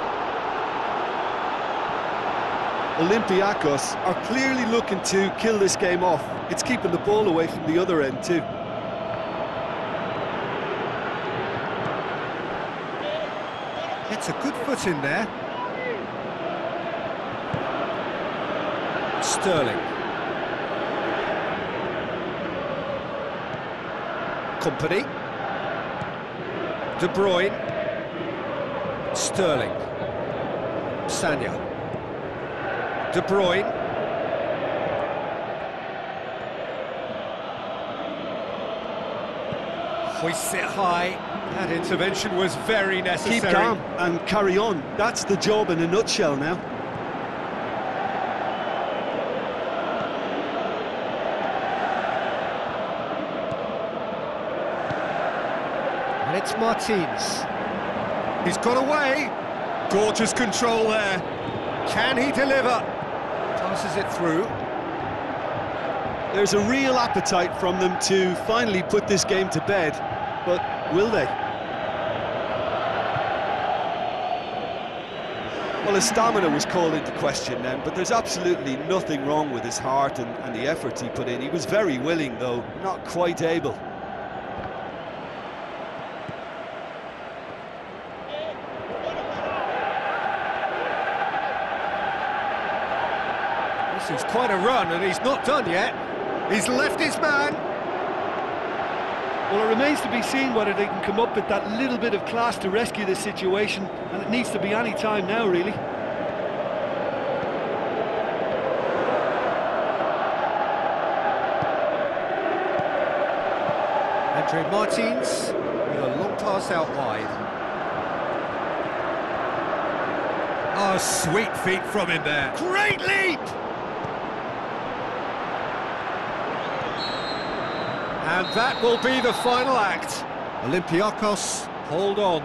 S2: Olympiakos are clearly looking to kill this game off. It's keeping the ball away from the other end too.
S1: Gets a good foot in there. Sterling. Company. De Bruyne. Sterling. Sanya. De Bruyne. Hoists it high. That intervention was very necessary.
S2: Keep calm and carry on. That's the job in a nutshell now.
S1: And it's Martins. He's got away. Gorgeous control there. Can he deliver? Passes it through.
S2: There's a real appetite from them to finally put this game to bed, but will they? Well, his stamina was called into question then, but there's absolutely nothing wrong with his heart and the efforts he put in. He was very willing, though, not quite able.
S1: This is quite a run, and he's not done yet. He's left his man.
S2: Well, it remains to be seen whether they can come up with that little bit of class to rescue this situation, and it needs to be any time now, really.
S1: Andre Martins with a long pass out wide. Oh, sweet feet from him there. Great leap! And that will be the final act. Olympiakos, hold on.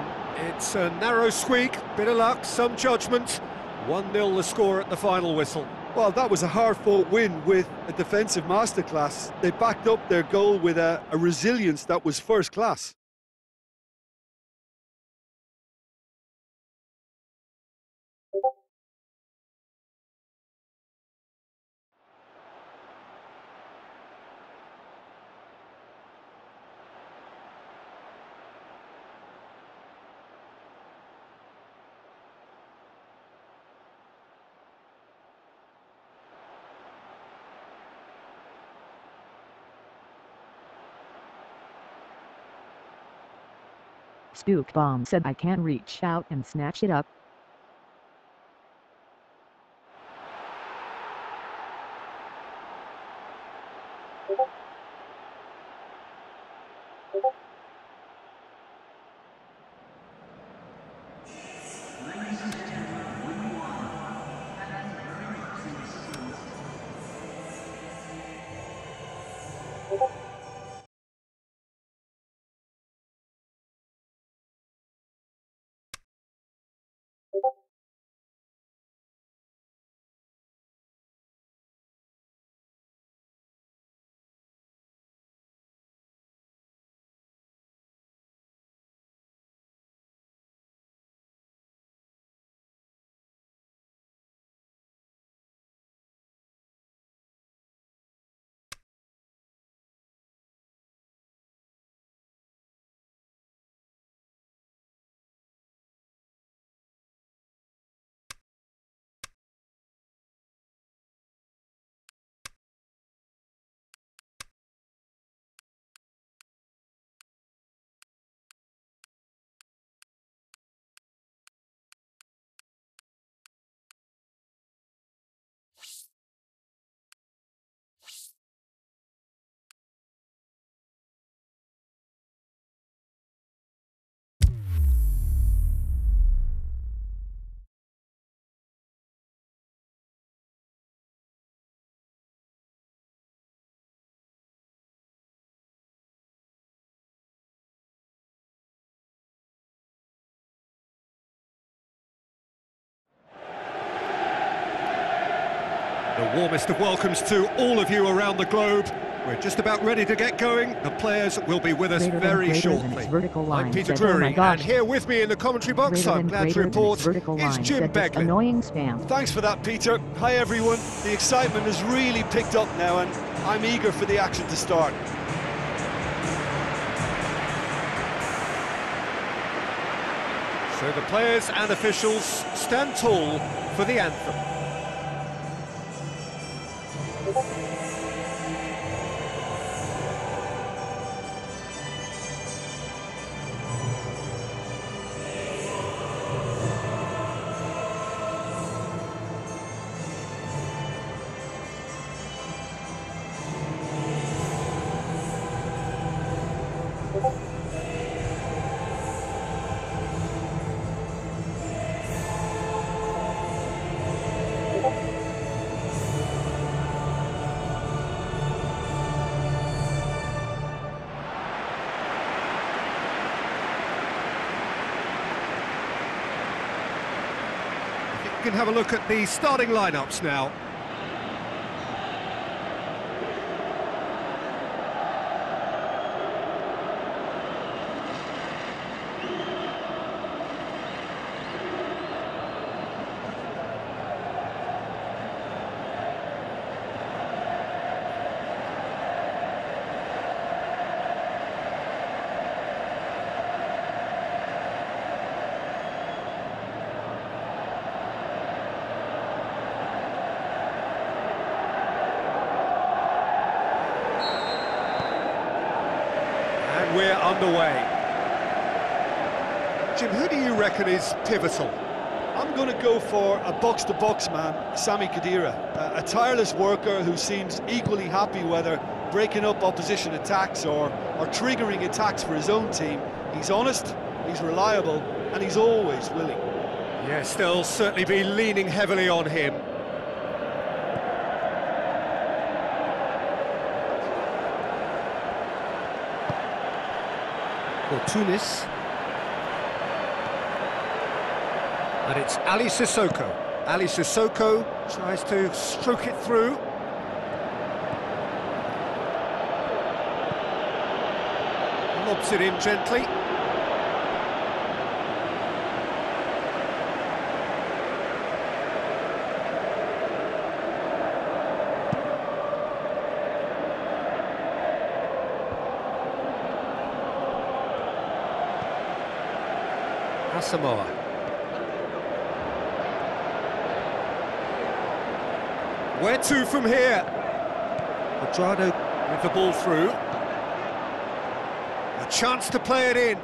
S1: It's a narrow squeak, bit of luck, some judgment. 1-0 the score at the final whistle.
S2: Well, that was a hard-fought win with a defensive masterclass. They backed up their goal with a resilience that was first class.
S3: Spook Bomb said I can reach out and snatch it up.
S1: The warmest of welcomes to all of you around the globe. We're just about ready to get going. The players will be with us very shortly. I'm Peter Drury, and here with me in the commentary box, I'm glad to report, is Jim Beglin.
S3: Annoying spam.
S2: Thanks for that, Peter. Hi, everyone. The excitement has really picked up now, and I'm eager for the action to start.
S1: So the players and officials stand tall for the anthem. We can have a look at the starting lineups now. we're underway. Jim, who do you reckon is pivotal?
S2: I'm going to go for a box-to-box man, Sami Khedira, a tireless worker who seems equally happy whether breaking up opposition attacks or triggering attacks for his own team. He's honest, he's reliable, and he's always willing.
S1: Yes, they'll certainly be leaning heavily on him. For Tunis. And it's Ali Sissoko. Ali Sissoko tries to stroke it through. Lobs it in gently. Asamoah. Where to from here? Quadrado with the ball through. A chance to play it in.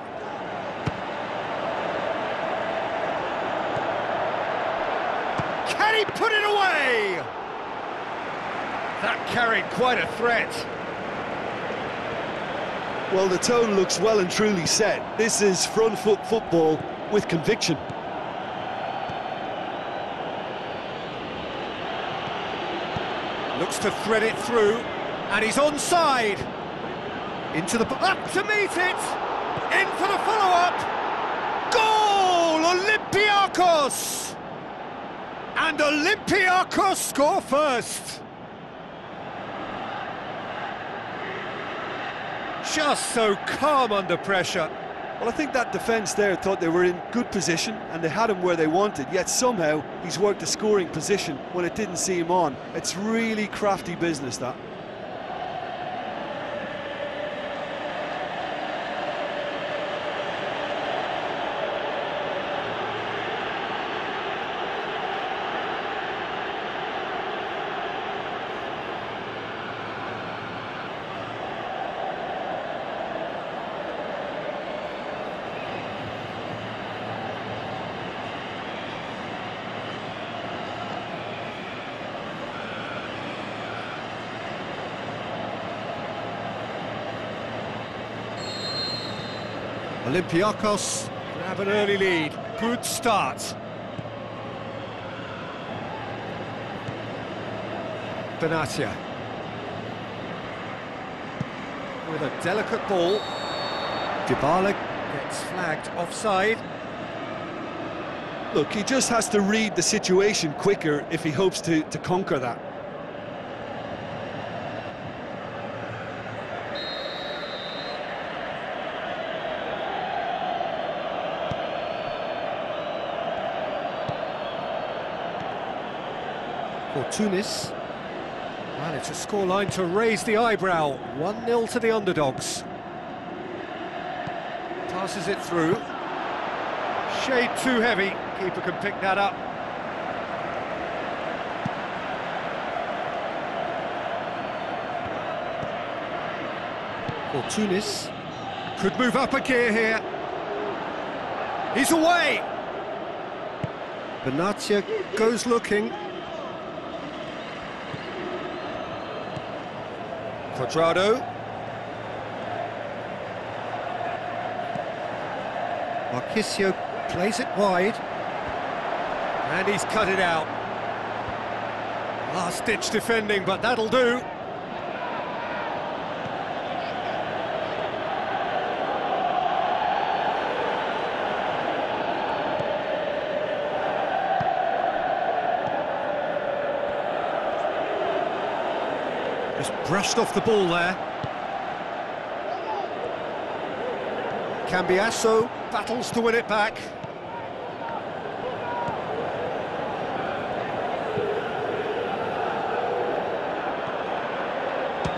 S1: Can he put it away? That carried quite a threat.
S2: Well, the tone looks well and truly set. This is front foot football with conviction.
S1: Looks to thread it through, and he's onside. Into the... up to meet it! In for the follow-up! Goal! Olympiakos! And Olympiakos score first! Just so calm under pressure.
S2: Well, I think that defence there thought they were in good position and they had him where they wanted, yet somehow he's worked a scoring position when it didn't see him on. It's really crafty business, that.
S1: Olympiakos have an early lead. Good start. Benatia. With a delicate ball. Dybala gets flagged offside.
S2: Look, he just has to read the situation quicker if he hopes to conquer that.
S1: For Tunis. Well, it's a scoreline to raise the eyebrow. 1-0 to the underdogs. Passes it through. Shade too heavy. Keeper can pick that up. For Tunis. Could move up a gear here. He's away. Benatia goes looking. Quadrado. Marquisio plays it wide. And he's cut it out. Last-ditch defending, but that'll do. Just brushed off the ball there. Cambiasso battles to win it back.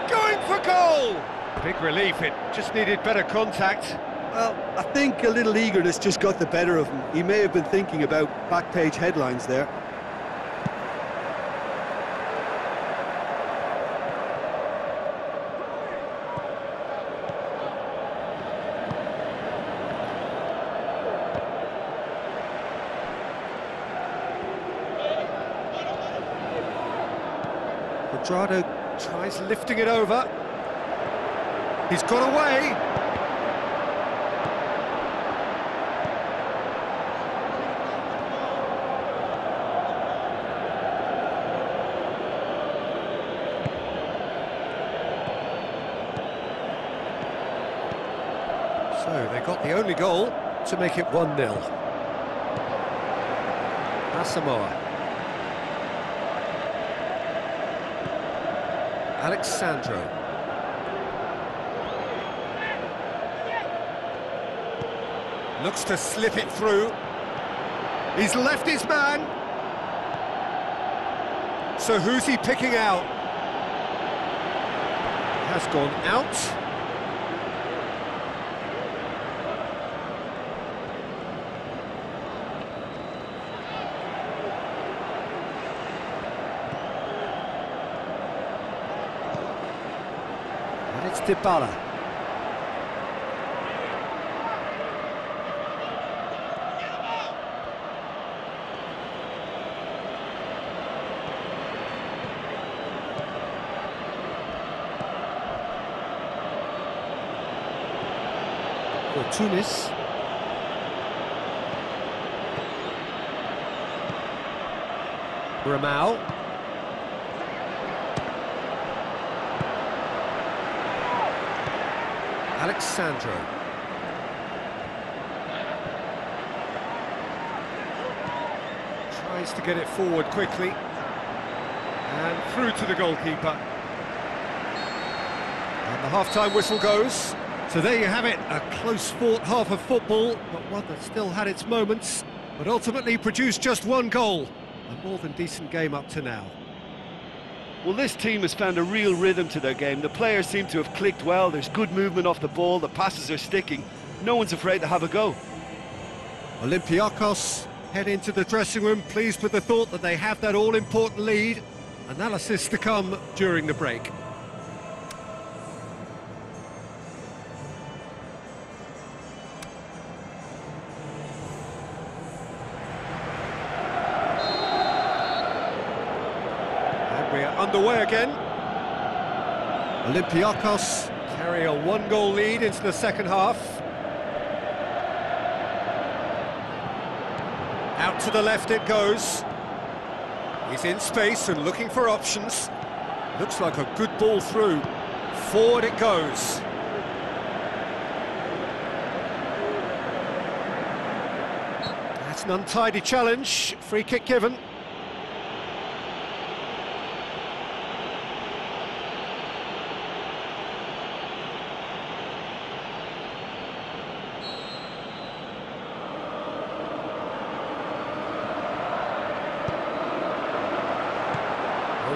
S1: Going for goal! Big relief, it just needed better contact.
S2: Well, I think a little eagerness just got the better of him. He may have been thinking about back-page headlines there.
S1: Quadrado tries lifting it over. He's got away. So they got the only goal to make it 1-0. Asamoah. Alexandro. Looks to slip it through. He's left his man. So who's he picking out? Has gone out. And it's Dybala. For Tunis. Ramau. Alexandro. Tries to get it forward quickly. And through to the goalkeeper. And the half-time whistle goes. So there you have it, a close-fought half of football, but one that still had its moments, but ultimately produced just one goal. A more than decent game up to now.
S2: Well, this team has found a real rhythm to their game. The players seem to have clicked well. There's good movement off the ball. The passes are sticking. No one's afraid to have a go.
S1: Olympiakos head into the dressing room pleased with the thought that they have that all-important lead. Analysis to come during the break. We're underway again. Olympiakos carry a one-goal lead into the second half. Out to the left it goes. He's in space and looking for options. Looks like a good ball through. Forward it goes. That's an untidy challenge. Free kick given.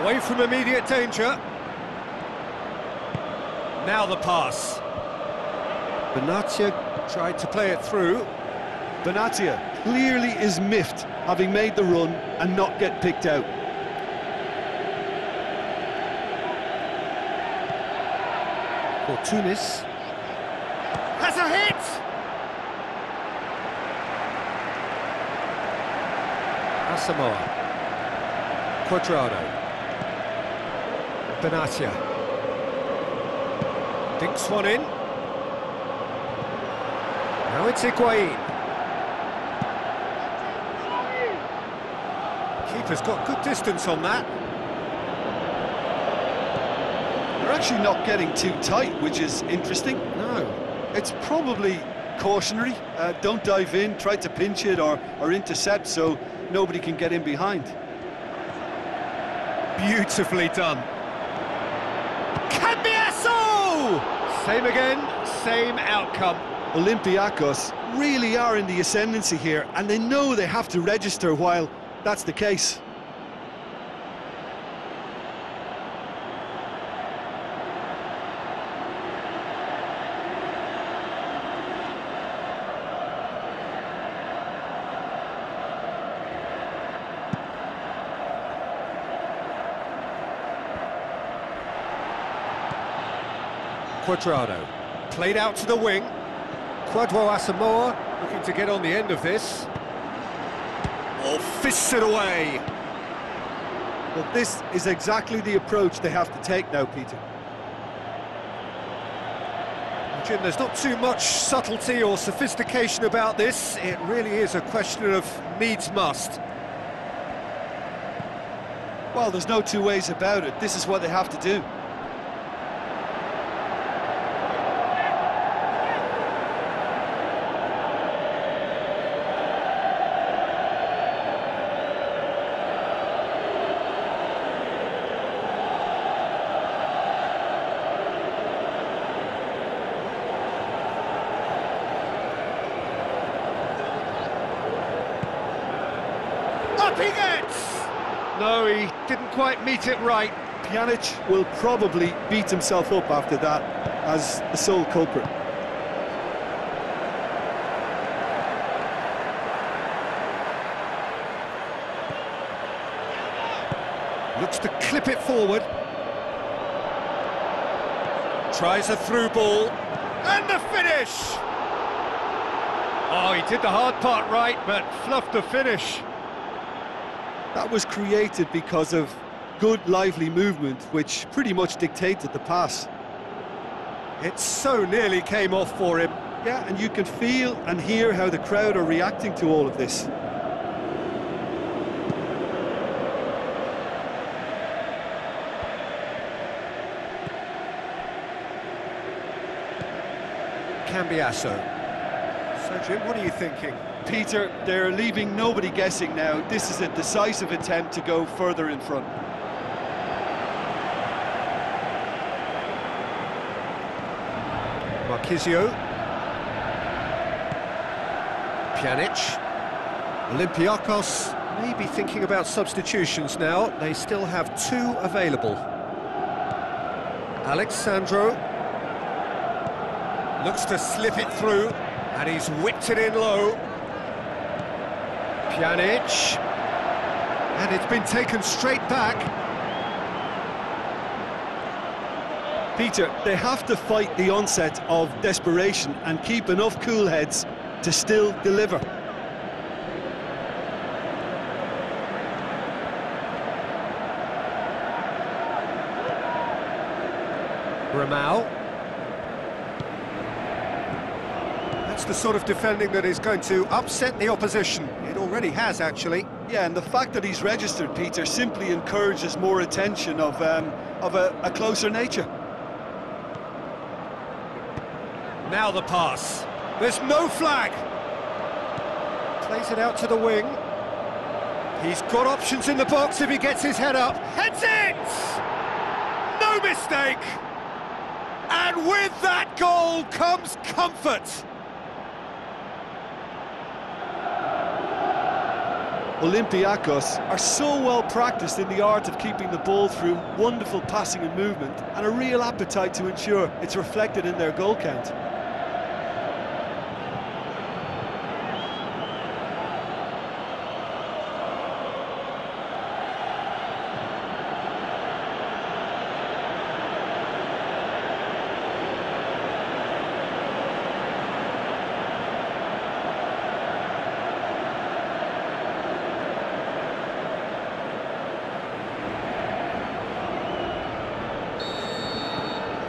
S1: Away from immediate danger. Now the pass. Benatia tried to play it through.
S2: Benatia clearly is miffed, having made the run and not get picked out.
S1: For Tunis. Has a hit! Asamoah. Quadrado. Benatia. Dinks one in. Now it's Higuain. Keeper's got good distance on that.
S2: They're actually not getting too tight, which is interesting.
S1: No.
S2: It's probably cautionary. Don't dive in, try to pinch it or intercept so nobody can get in behind.
S1: Beautifully done. Cambiasso! Same again, same outcome.
S2: Olympiakos really are in the ascendancy here, and they know they have to register while that's the case.
S1: Quadrado, played out to the wing. Quadro Asamoah looking to get on the end of this. Oh, fists it away.
S2: Well, this is exactly the approach they have to take now, Peter.
S1: Jim, there's not too much subtlety or sophistication about this. It really is a question of needs must.
S2: Well, there's no two ways about it. This is what they have to do.
S1: Up he gets! No, he didn't quite meet it right.
S2: Pjanic will probably beat himself up after that as the sole culprit.
S1: Looks to clip it forward. Tries a through ball. And the finish! Oh, he did the hard part right, but fluffed the finish.
S2: That was created because of good, lively movement, which pretty much dictated the pass.
S1: It so nearly came off for him.
S2: Yeah, and you can feel and hear how the crowd are reacting to all of this.
S1: Cambiasso. So, Jim, what are you thinking?
S2: Peter, they're leaving nobody guessing now. This is a decisive attempt to go further in front.
S1: Marchisio. Pjanic. Olympiakos may be thinking about substitutions now. They still have two available. Alexandro. Looks to slip it through, and he's whipped it in low. Pjanic. And it's been taken straight back.
S2: Peter, they have to fight the onset of desperation and keep enough cool heads to still deliver.
S1: Ramau. That's the sort of defending that is going to upset the opposition. It already has, actually.
S2: Yeah, and the fact that he's registered, Peter, simply encourages more attention of a closer nature.
S1: Now the pass. There's no flag. Plays it out to the wing. He's got options in the box if he gets his head up. Heads it! No mistake! And with that goal comes comfort.
S2: Olympiakos are so well practiced in the art of keeping the ball through wonderful passing and movement, and a real appetite to ensure it's reflected in their goal count.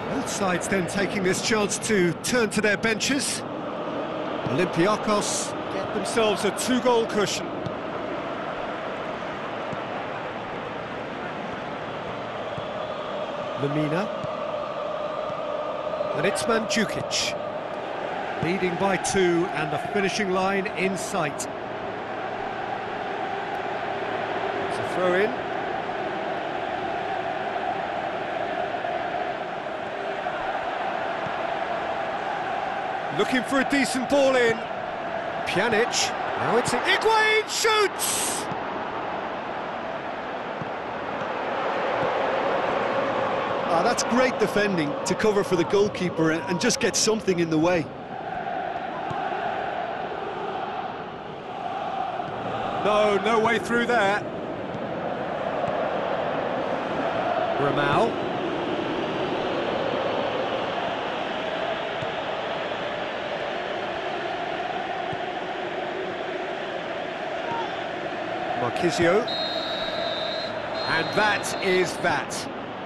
S1: Both sides then taking this chance to turn to their benches. Olympiakos get themselves a two-goal cushion. Lemina. And it's Mandzukic. Leading by two, and the finishing line in sight. It's a throw-in. Looking for a decent ball in. Pjanic. Now it's Higuain shoots!
S2: Ah, that's great defending to cover for the goalkeeper and just get something in the way.
S1: No way through there. Ramau. Marchisio. And that is that.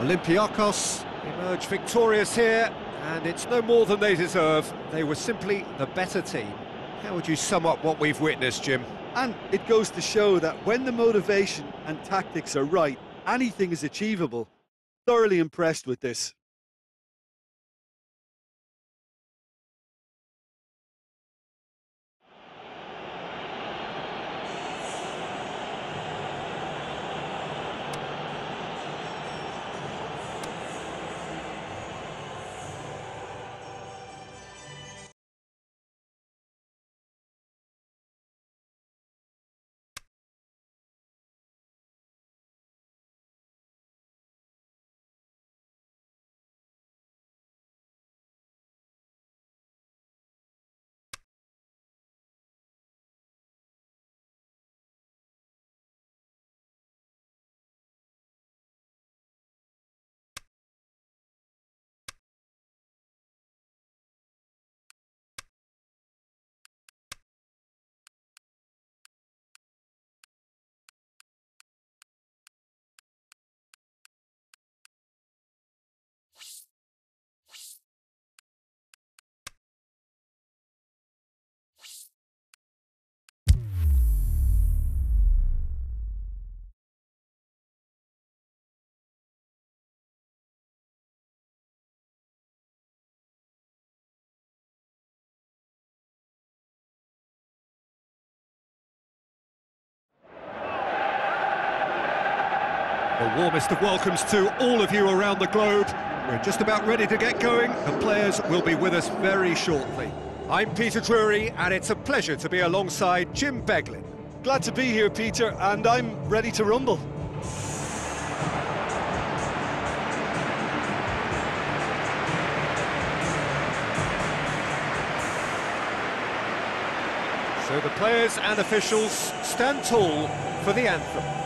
S1: Olympiakos emerge victorious here, and it's no more than they deserve. They were simply the better team. How would you sum up what we've witnessed, Jim?
S2: And it goes to show that when the motivation and tactics are right, anything is achievable. Thoroughly impressed with this.
S1: The warmest of welcomes to all of you around the globe. We're just about ready to get going. The players will be with us very shortly. I'm Peter Drury, and it's a pleasure to be alongside Jim Beglin.
S2: Glad to be here, Peter, and I'm ready to rumble.
S1: So the players and officials stand tall for the anthem.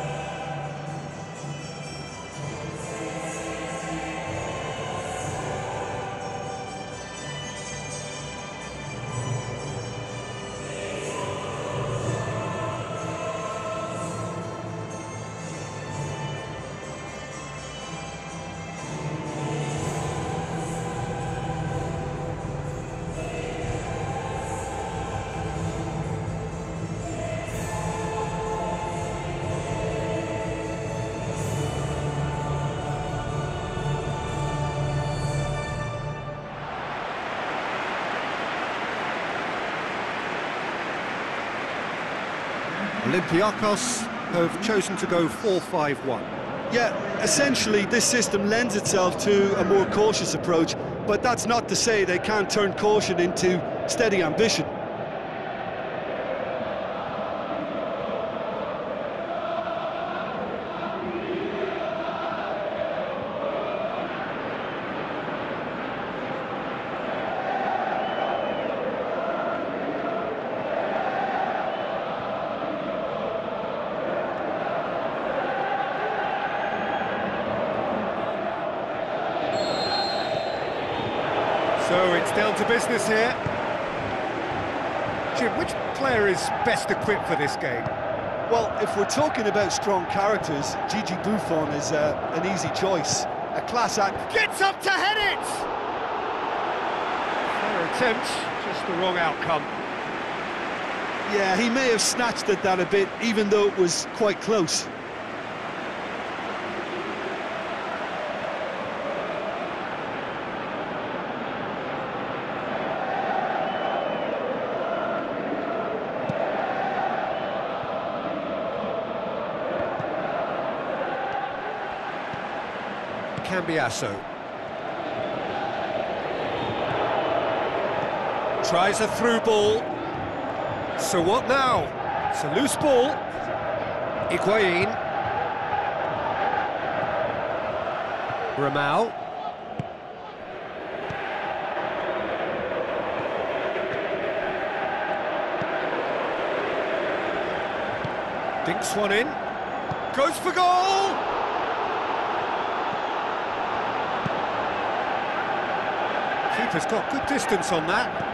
S1: Olympiakos have chosen to go 4-5-1.
S2: Yeah, essentially this system lends itself to a more cautious approach, but that's not to say they can't turn caution into steady ambition.
S1: So it's down to business here. Jim, which player is best equipped for this game?
S2: Well, if we're talking about strong characters, Gigi Buffon is an easy choice. A class act.
S1: Gets up to head it! Fair attempt, just the wrong outcome.
S2: Yeah, he may have snatched at that a bit, even though it was quite close.
S1: Cambiasso. Tries a through ball. So what now? It's a loose ball. Higuain. Ramau. Dinks one in. Goes for goal! Keeper's got good distance on that.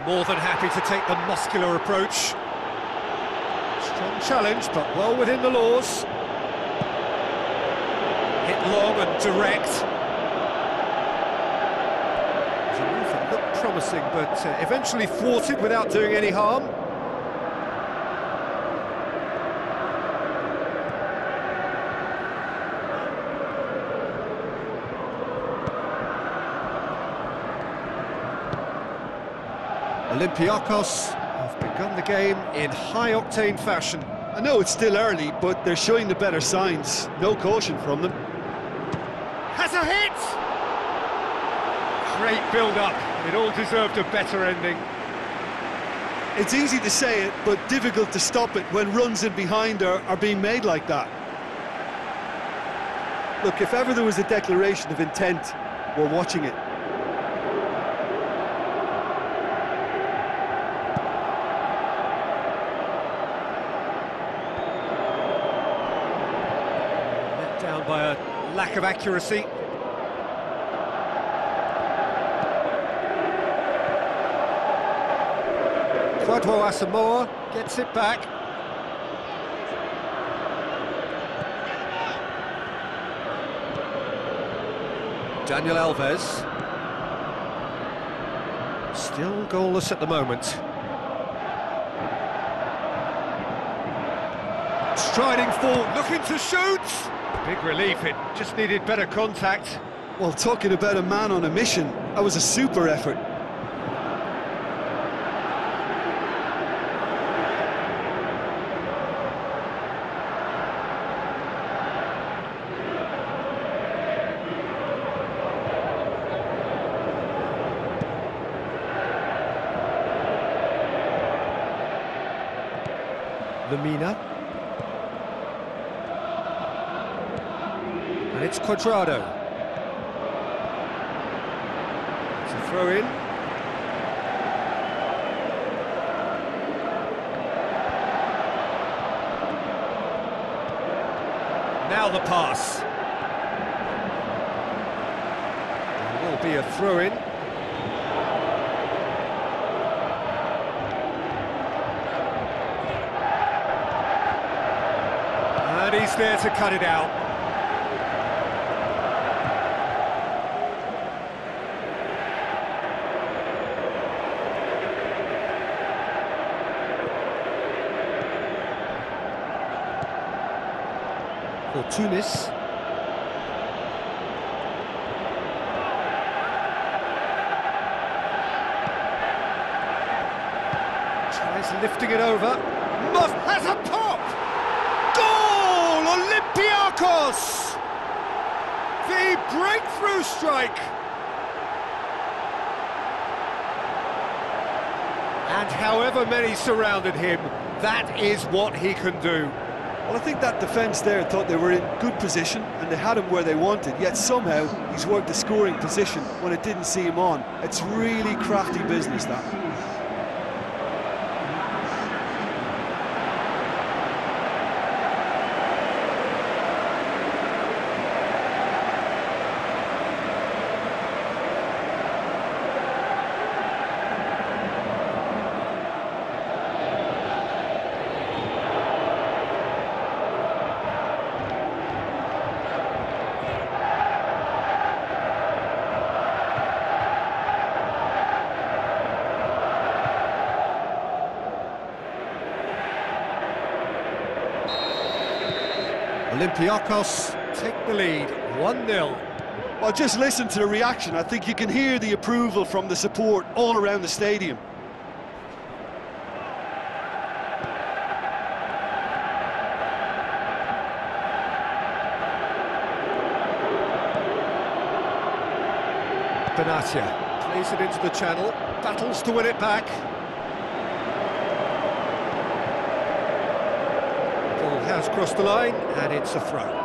S1: More than happy to take the muscular approach. Strong challenge, but well within the laws. Hit long and direct. It was a move that looked promising, but eventually thwarted without doing any harm. Olympiakos have begun the game in high-octane fashion.
S2: I know it's still early, but they're showing the better signs. No caution from them.
S1: Has a hit! Great build-up. It all deserved a better ending.
S2: It's easy to say it, but difficult to stop it when runs in behind are being made like that. Look, if ever there was a declaration of intent, we're watching it.
S1: Down by a lack of accuracy. Quadro Asamoah gets it back. Daniel Alves. Still goalless at the moment. Striding forward, looking to shoot! Big relief, it just needed better contact.
S2: Well, talking about a man on a mission, that was a super effort.
S1: Lamina. And it's Quadrado. It's a throw-in. Now the pass. There will be a throw-in. And he's there to cut it out. For Tunis. Tries lifting it over. Muff has a pop! Goal! Olympiakos! The breakthrough strike! And however many surrounded him, that is what he can do.
S2: Well, I think that defence there thought they were in good position and they had him where they wanted, yet somehow he's worked the scoring position when it didn't see him on. It's really crafty business, that.
S1: Olympiakos take the lead, 1-0.
S2: Well, just listen to the reaction. I think you can hear the approval from the support all around the stadium.
S1: Benatia plays it into the channel, battles to win it back. Ball has crossed the line, and it's a throw.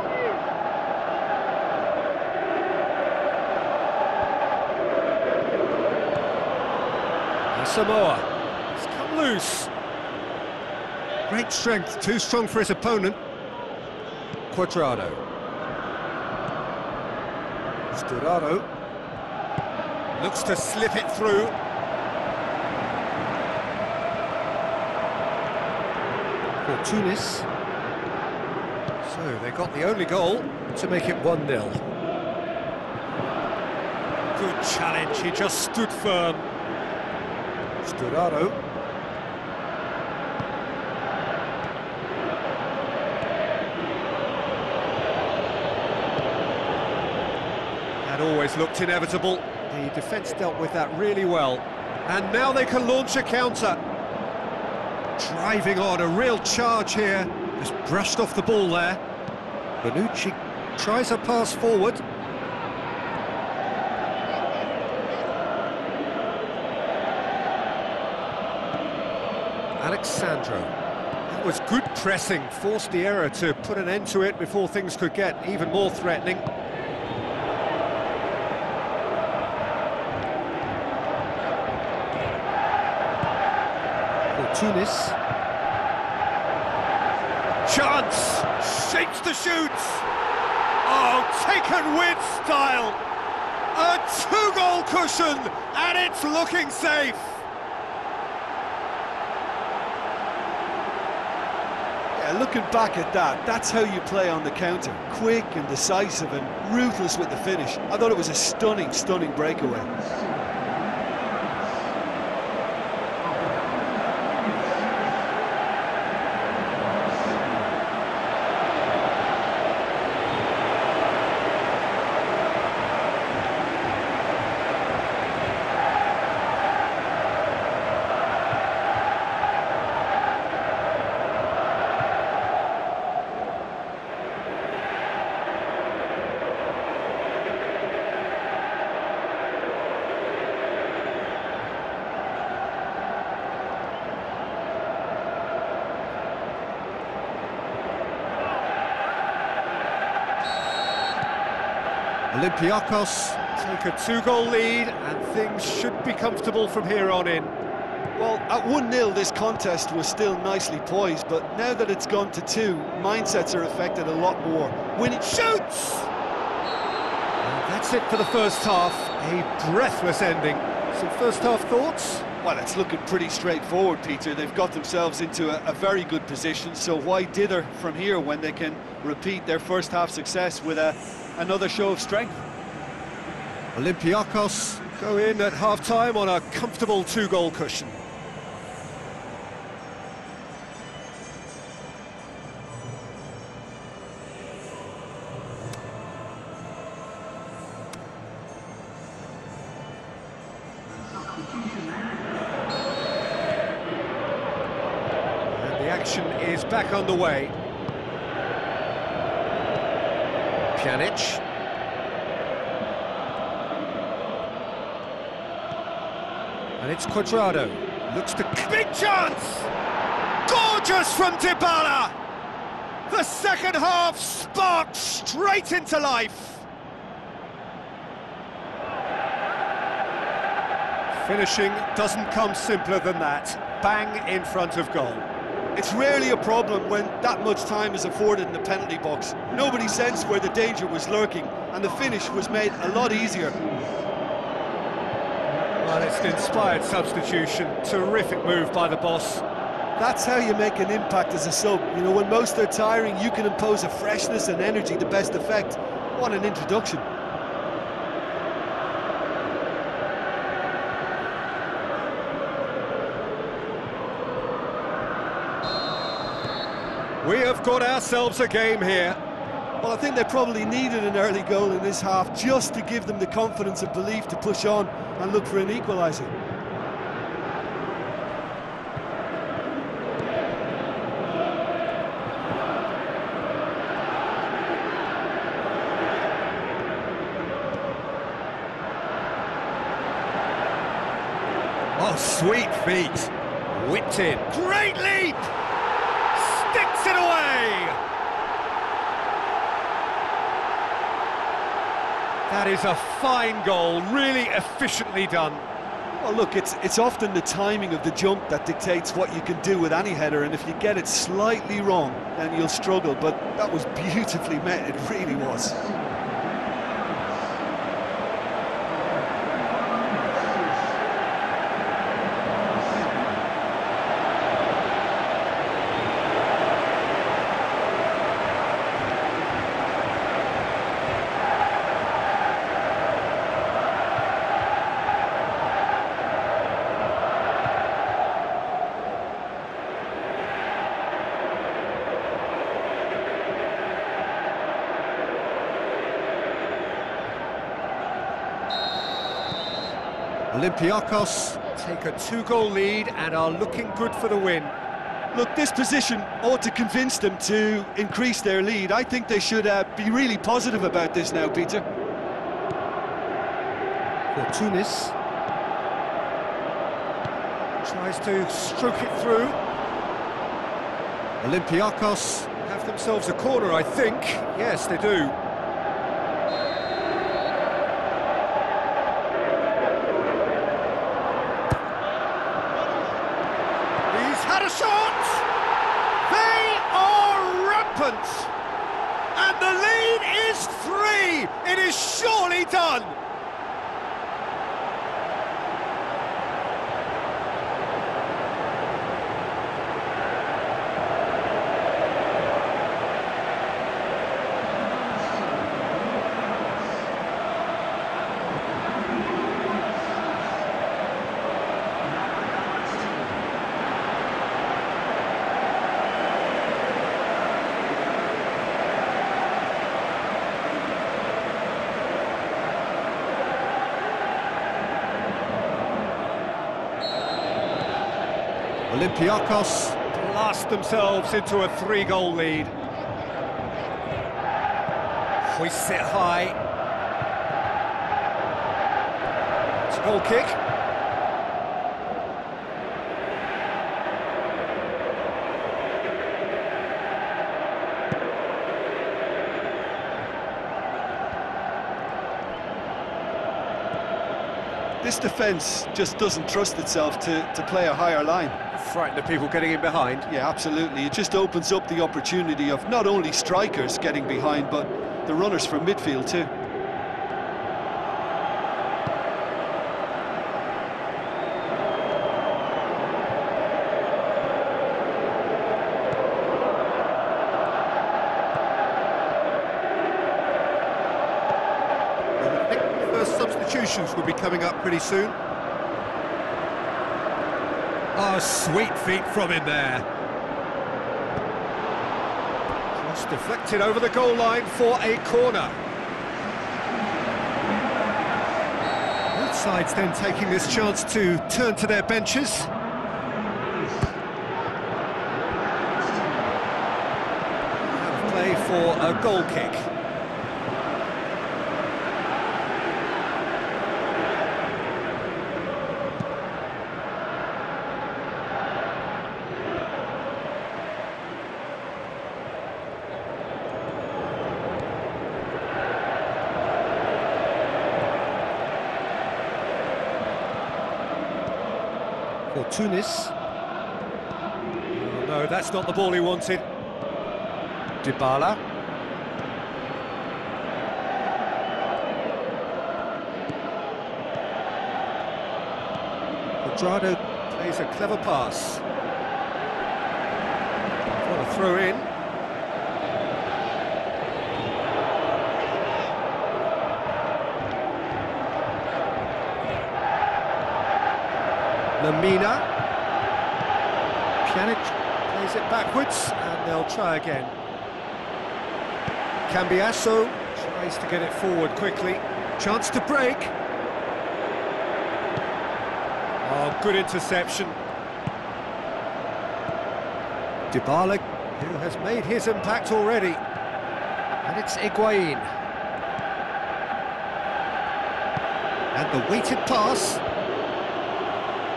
S1: Samoa has come loose. Great strength, too strong for his opponent. Quadrado. Sturaro looks to slip it through. for Tunis. So they got the only goal to make it 1-0. Good challenge, he just stood firm. Sturaro. That always looked inevitable. The defence dealt with that really well. And now they can launch a counter. Driving on, a real charge here. Just brushed off the ball there. Bonucci tries a pass forward. Alexandro. That was good pressing, forced the error to put an end to it before things could get even more threatening. For Tunis. Chance! Shapes to shoot! Oh, taken with style! A two-goal cushion, and it's looking safe!
S2: Looking back at that, that's how you play on the counter. Quick and decisive and ruthless with the finish. I thought it was a stunning, stunning breakaway.
S1: Olympiakos take a two-goal lead and things should be comfortable from here on in.
S2: Well, at 1-0 this contest was still nicely poised, but now that it's gone to 2, mindsets are affected a lot more. Winning shoots!
S1: And that's it for the first half, a breathless ending. Some first half thoughts?
S2: Well, it's looking pretty straightforward, Peter. They've got themselves into a very good position, so why dither from here when they can repeat their first half success with another show of strength?
S1: Olympiakos go in at half-time on a comfortable two-goal cushion. And the action is back underway. Pjanic. And it's Cuadrado. Looks to... Big chance! Gorgeous from Dybala! The second half sparked straight into life. Finishing doesn't come simpler than that. Bang in front of goal.
S2: It's rarely a problem when that much time is afforded in the penalty box. Nobody sensed where the danger was lurking, and the finish was made a lot easier.
S1: Well, it's an inspired substitution. Terrific move by the boss.
S2: That's how you make an impact as a sub. You know, when most are tiring, you can impose a freshness and energy to best effect. What an introduction.
S1: We have got ourselves a game here.
S2: Well, I think they probably needed an early goal in this half just to give them the confidence and belief to push on and look for an equaliser.
S1: Oh, sweet feet. Whipped in. Great leap! Sticks it away! That is a fine goal, really efficiently done.
S2: Well, look, it's often the timing of the jump that dictates what you can do with any header, and if you get it slightly wrong, then you'll struggle, but that was beautifully met, it really was.
S1: Olympiakos take a 2-goal lead and are looking good for the win.
S2: Look, this position ought to convince them to increase their lead. I think they should be really positive about this now, Peter.
S1: Tunis tries to stroke it through. Olympiakos have themselves a corner, I think. Yes, they do. He's had a shot! They are rampant! And the lead is 3! It is surely done! Olympiakos blast themselves into a 3-goal lead. Hoists it high. It's a goal kick.
S2: This defence just doesn't trust itself to play a higher line.
S1: Frighten the people getting in behind.
S2: Yeah, absolutely. It just opens up the opportunity of not only strikers getting behind, but the runners from midfield too.
S1: I think the first substitutions will be coming up pretty soon. Oh, sweet feet from him there. Cross deflected over the goal line for a corner. Both sides then taking this chance to turn to their benches. Out of play for a goal kick. For Tunis. Oh, no, that's not the ball he wanted. Dybala. Quadrado plays a clever pass. What a throw in. Lamina. Pjanic plays it backwards, and they'll try again. Cambiasso tries to get it forward quickly. Chance to break. Oh, good interception. Dybala, who has made his impact already. And it's Higuain. And the weighted pass.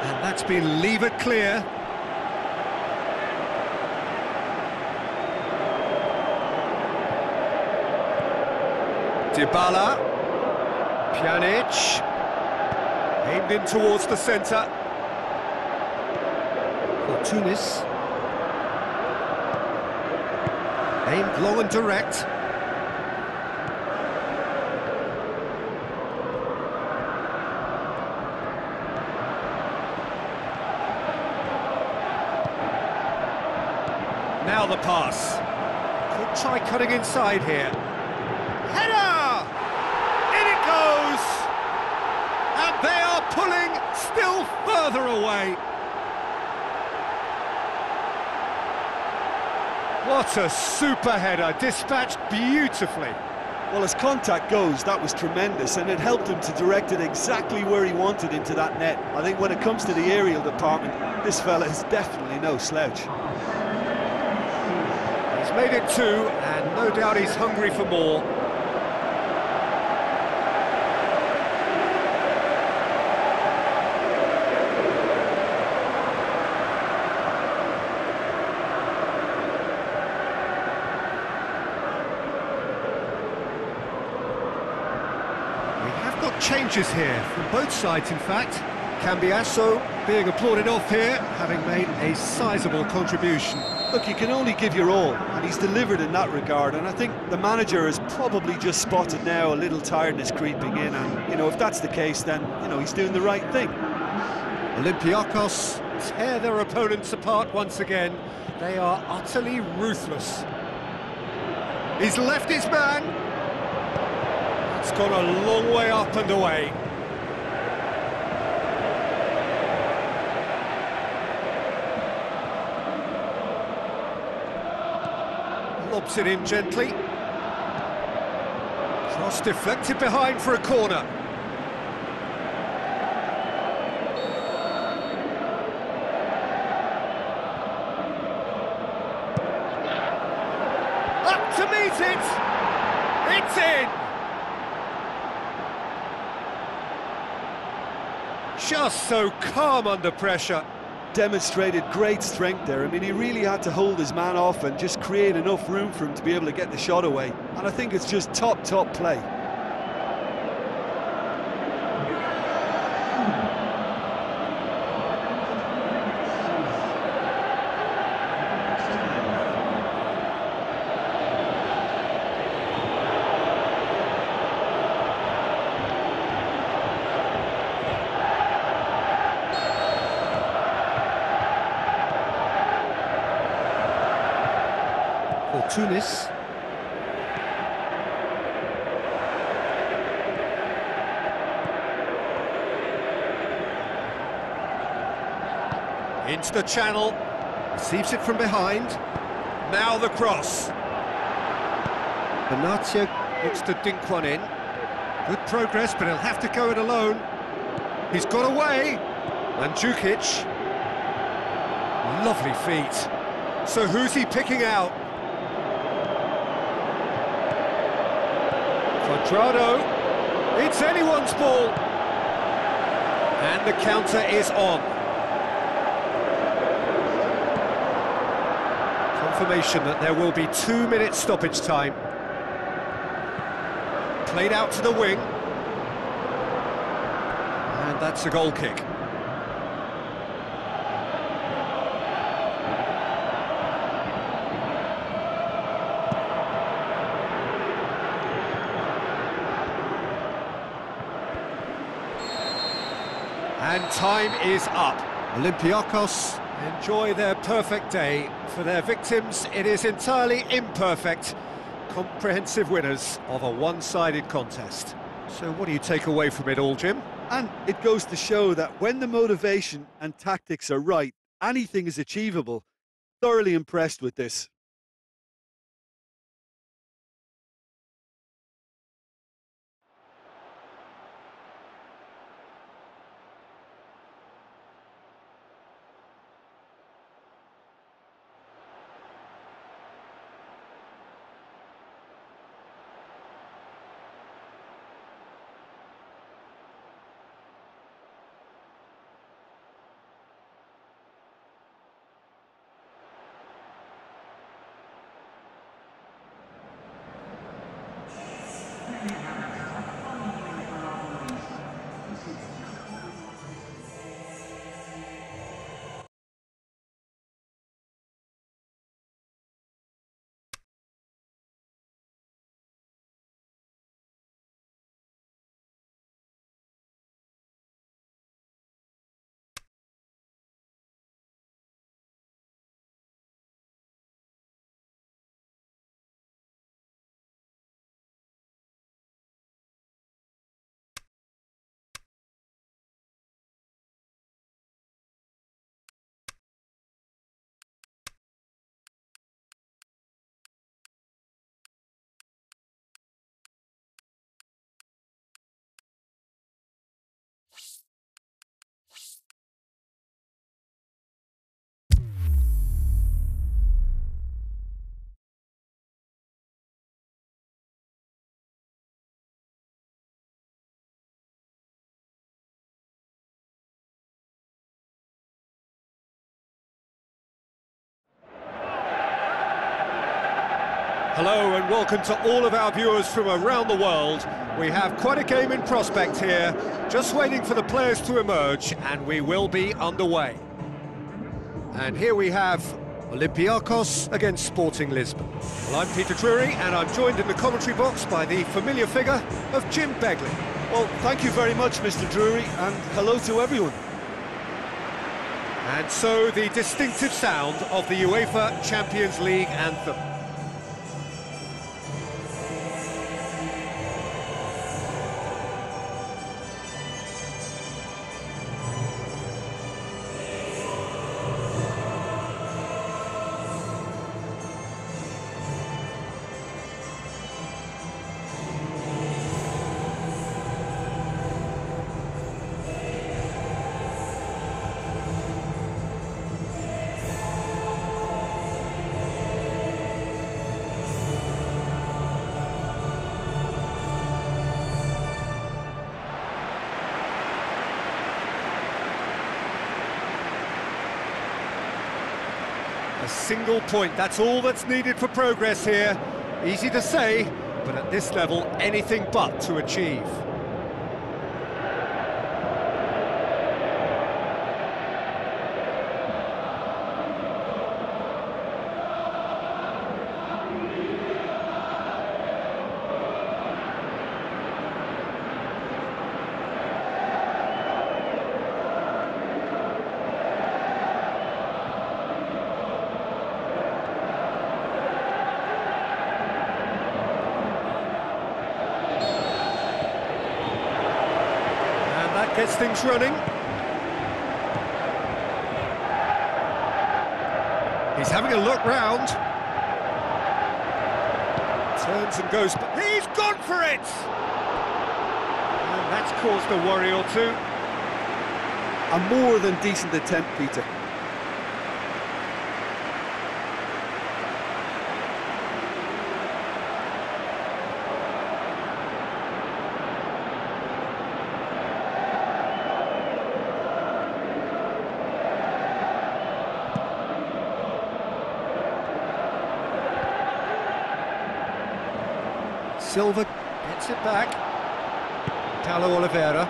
S1: And that's been levered clear. Dybala. Pjanic. Aimed in towards the centre. For Tunis. Aimed long and direct. Now the pass. Could try cutting inside here. Header! In it goes! And they are pulling still further away. What a super header, dispatched beautifully.
S2: Well, as contact goes, that was tremendous, and it helped him to direct it exactly where he wanted into that net. I think when it comes to the aerial department, this fella is definitely no slouch.
S1: He's made it 2, and no doubt he's hungry for more. Changes here from both sides, in fact. Cambiasso being applauded off here, having made a sizable contribution.
S2: Look, you can only give your all, and he's delivered in that regard, and I think the manager has probably just spotted now a little tiredness creeping in, and, you know, if that's the case, then, you know, he's doing the right thing.
S1: Olympiakos tear their opponents apart once again. They are utterly ruthless. He's left his man. It's gone a long way up and away. Lobs it in gently. Cross deflected behind for a corner. Up to meet it! It's in! Just so calm under pressure.
S2: Demonstrated great strength there. I mean, he really had to hold his man off and just create enough room for him to be able to get the shot away. And I think it's just top play.
S1: Tunis. Into the channel, receives it from behind. Now the cross. Benatia looks to dink one in. Good progress, but he'll have to go it alone. He's got away. Mandzukic. Lovely feet. So who's he picking out? Quadrado, it's anyone's ball, and the counter is on. Confirmation that there will be 2 minutes stoppage time. Played out to the wing, and that's a goal kick. And time is up. Olympiakos enjoy their perfect day. For their victims, it is entirely imperfect. Comprehensive winners of a one-sided contest. So what do you take away from it all, Jim?
S2: And it goes to show that when the motivation and tactics are right, anything is achievable. Thoroughly impressed with this.
S1: Hello and welcome to all of our viewers from around the world. We have quite a game in prospect here, just waiting for the players to emerge, and we will be underway. And here we have Olympiakos against Sporting Lisbon. Well, I'm Peter Drury, and I'm joined in the commentary box by the familiar figure of Jim Begley.
S2: Well, thank you very much, Mr. Drury, and hello to everyone.
S1: And so the distinctive sound of the UEFA Champions League anthem. A single point, that's all that's needed for progress here. Easy to say, but at this level, anything but to achieve. Gets things running. He's having a look round. Turns and goes, but he's gone for it! And that's caused a worry or two.
S2: A more than decent attempt, Peter.
S1: Silva gets it back. Paulo Oliveira.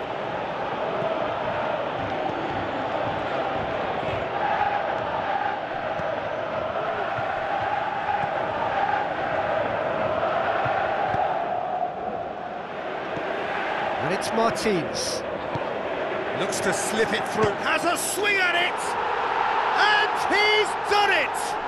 S1: And it's Martins. Looks to slip it through. Has a swing at it! And he's done it!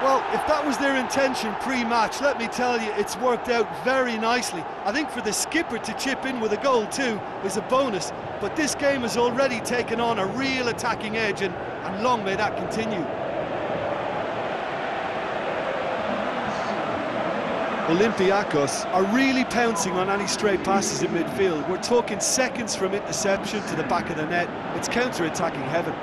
S2: Well, if that was their intention pre-match, let me tell you, it's worked out very nicely. I think for the skipper to chip in with a goal too is a bonus, but this game has already taken on a real attacking edge, and long may that continue. Olympiakos are really pouncing on any stray passes in midfield. We're talking seconds from interception to the back of the net. It's counter-attacking heaven.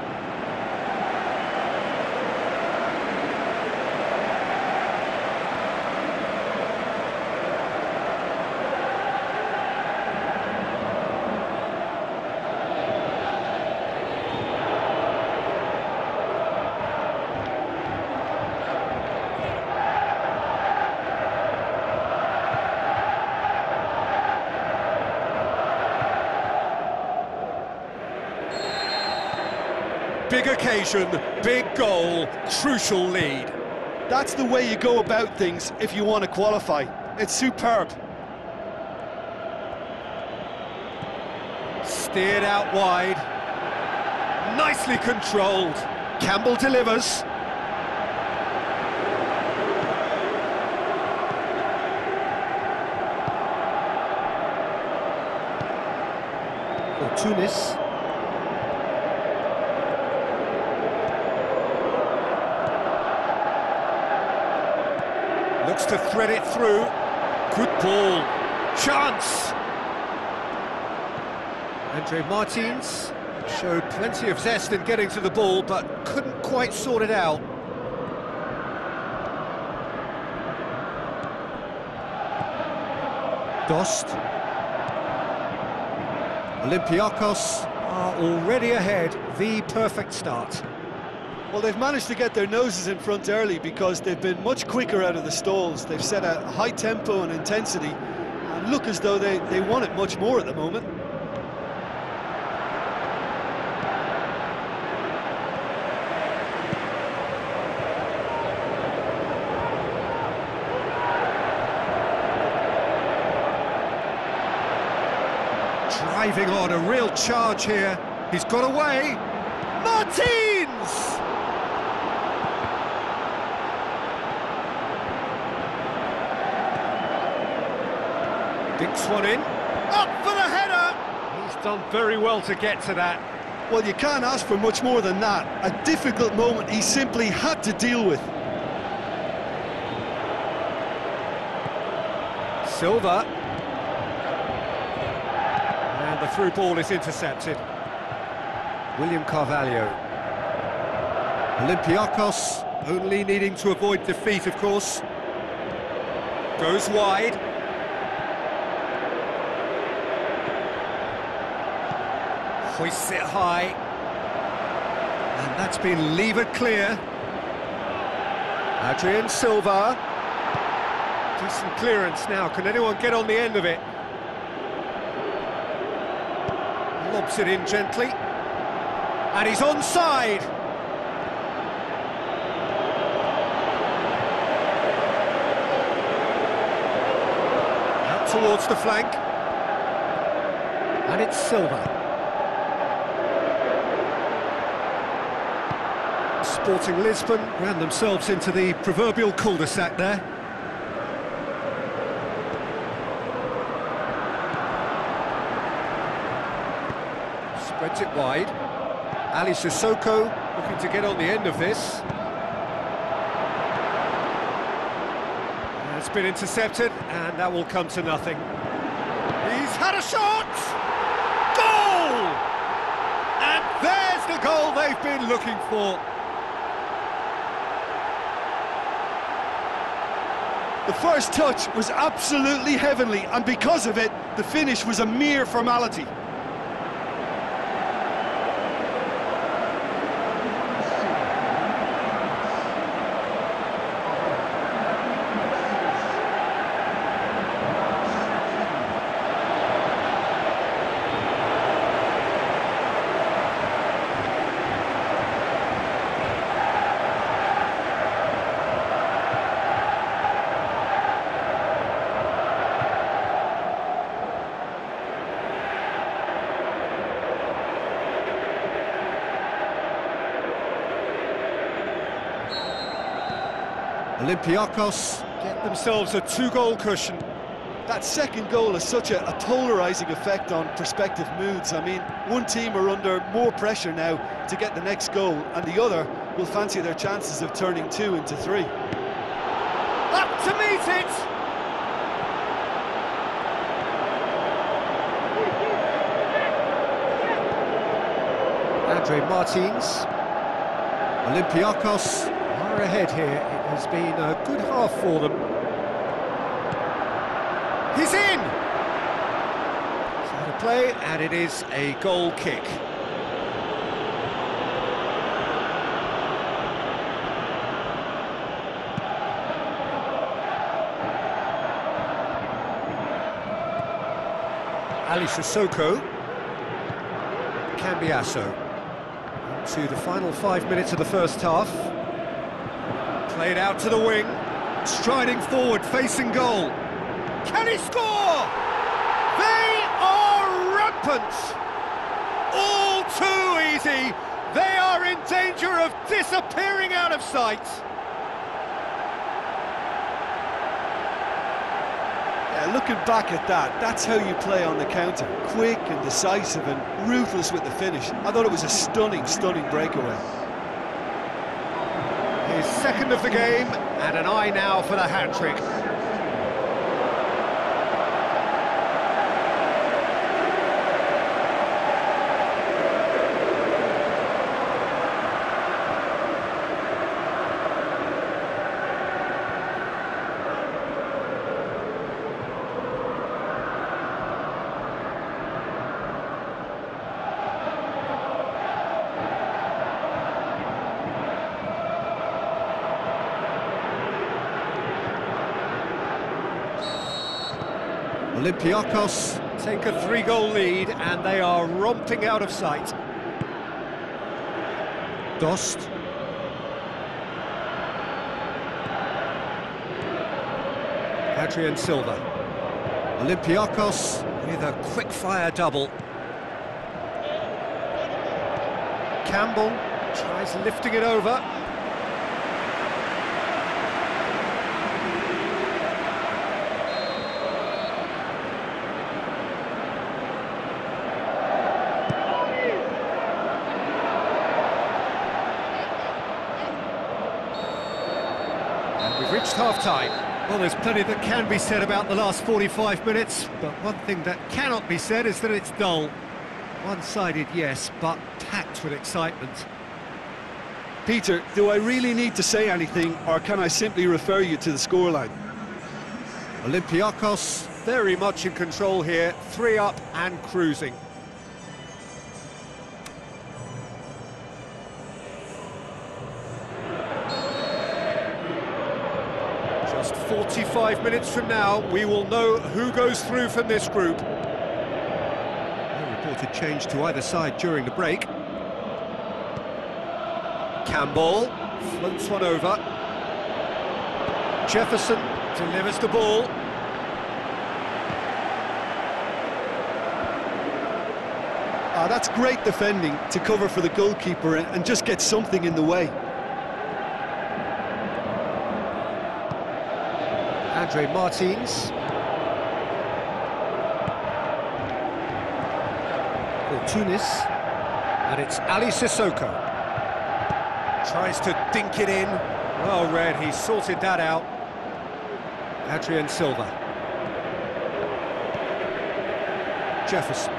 S1: Big occasion, big goal, crucial lead.
S2: That's the way you go about things if you want to qualify. It's superb.
S1: Steered out wide. Nicely controlled. Campbell delivers. For Tunis. Looks to thread it through. Good ball. Chance! Andre Martins showed plenty of zest in getting to the ball, but couldn't quite sort it out. Dost. Olympiakos are already ahead, the perfect start.
S2: Well, they've managed to get their noses in front early because they've been much quicker out of the stalls. They've set a high tempo and intensity and look as though they want it much more at the moment.
S1: Driving on, a real charge here. He's got away. Martins! Dinks one in. Up for the header! He's done very well to get to that.
S2: Well, you can't ask for much more than that. A difficult moment he simply had to deal with.
S1: Silva. And the through ball is intercepted. William Carvalho. Olympiakos only needing to avoid defeat, of course. Goes wide. Hoists it high. And that's been levered clear. Adrian Silva. Decent clearance now. Can anyone get on the end of it? Lobs it in gently. And he's onside. Out towards the flank. And it's Silva. Sporting Lisbon ran themselves into the proverbial cul-de-sac there. Spreads it wide. Ali Sissoko looking to get on the end of this. It's been intercepted, and that will come to nothing. He's had a shot! Goal! And there's the goal they've been looking for.
S2: The first touch was absolutely heavenly, and because of it, the finish was a mere formality.
S1: Olympiakos get themselves a two-goal cushion.
S2: That second goal has such a polarising effect on prospective moods. I mean, one team are under more pressure now to get the next goal, and the other will fancy their chances of turning 2 into 3.
S1: Up to meet it! Andre Martins. Olympiakos are ahead here. It has been a good half for them. He's in! Side of play, and it is a goal kick. Ali Sissoko. Cambiasso. To the final 5 minutes of the first half. Played out to the wing, striding forward, facing goal. Can he score? They are rampant! All too easy. They are in danger of disappearing out of sight.
S2: Yeah, looking back at that, that's how you play on the counter. Quick and decisive and ruthless with the finish. I thought it was a stunning, stunning breakaway.
S1: His second of the game, and an eye now for the hat-trick. Olympiakos take a 3-goal lead and they are romping out of sight. Dost. Adrian Silva. Olympiakos with a quick-fire double. Campbell tries lifting it over. And we've reached half-time. Well, there's plenty that can be said about the last 45 minutes, but one thing that cannot be said is that it's dull. One-sided, yes, but packed with excitement.
S2: Peter, do I really need to say anything, or can I simply refer you to the scoreline?
S1: Olympiakos very much in control here, 3 up and cruising. Just 45 minutes from now, we will know who goes through from this group. No reported change to either side during the break. Campbell floats one over. Jefferson delivers the ball.
S2: That's great defending to cover for the goalkeeper and just get something in the way.
S1: Andre Martins. Tunis. And it's Ali Sissoko. Tries to dink it in. Well read, he sorted that out. Adrian Silva. Jefferson.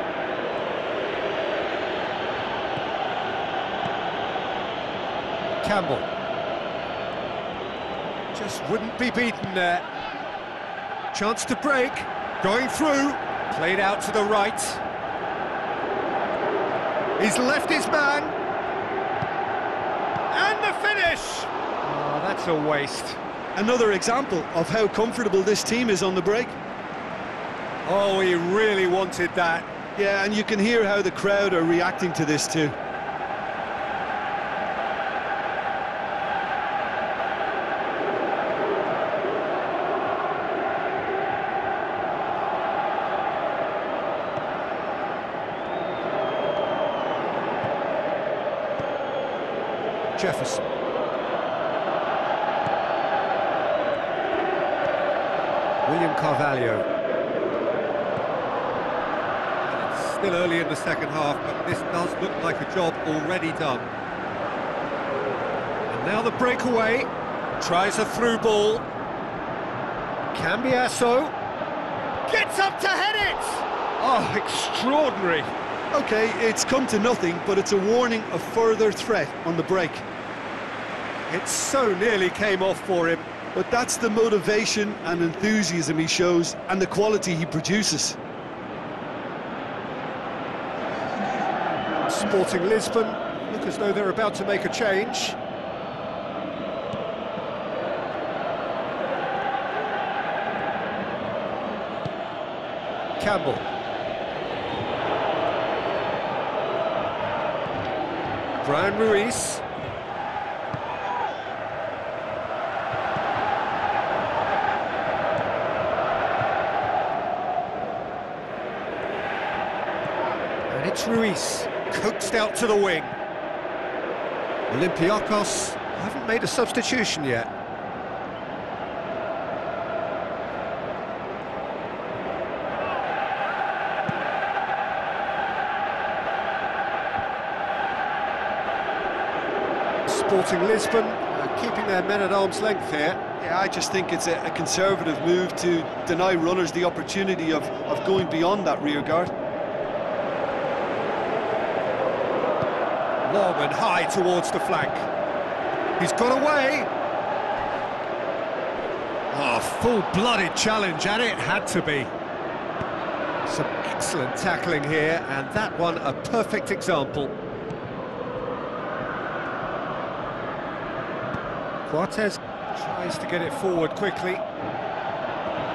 S1: Campbell. Just wouldn't be beaten there. Chance to break. Going through. Played out to the right. He's left his man. And the finish! Oh, that's a waste.
S2: Another example of how comfortable this team is on the break.
S1: Oh, he really wanted that.
S2: Yeah, and you can hear how the crowd are reacting to this too.
S1: Jefferson. William Carvalho. And it's still early in the second half, but this does look like a job already done. And now the breakaway. Tries a through ball. Cambiasso. Gets up to head it! Oh, extraordinary.
S2: Okay, it's come to nothing, but it's a warning of further threat on the break.
S1: It so nearly came off for him.
S2: But that's the motivation and enthusiasm he shows, and the quality he produces.
S1: Sporting Lisbon look as though they're about to make a change. Campbell. Brian Ruiz. And it's Ruiz, coaxed out to the wing. Olympiakos haven't made a substitution yet. Sporting Lisbon keeping their men at arm's length here.
S2: Yeah, I just think it's a conservative move to deny runners the opportunity of going beyond that rear guard.
S1: Long and high towards the flank. He's got away. Oh, full-blooded challenge, and it had to be. Some excellent tackling here, and that one a perfect example. Cortez tries to get it forward quickly.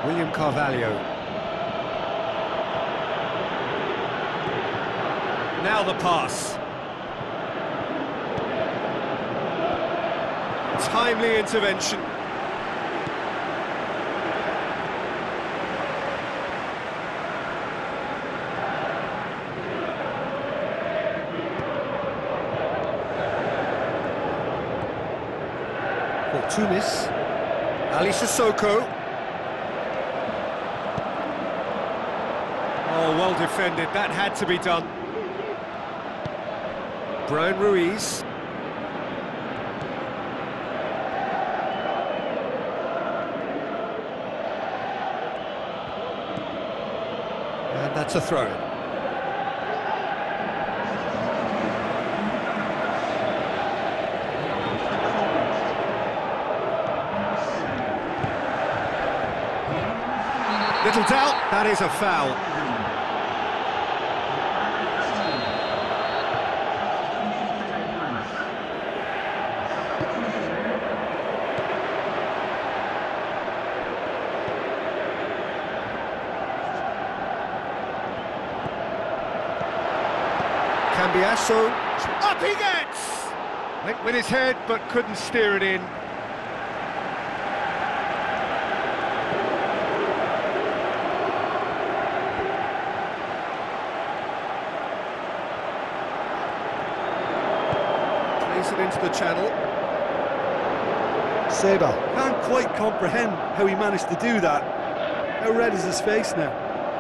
S1: William Carvalho. Now the pass. Timely intervention. Tunis, Ali Sissoko. Oh, well defended, that had to be done. Brian Ruiz. And that's a throw-in. Little doubt, that is a foul. Cambiasso, up he gets! Went with his head, but couldn't steer it in. It into the channel.
S2: Seba can't quite comprehend how he managed to do that. How red is his face now?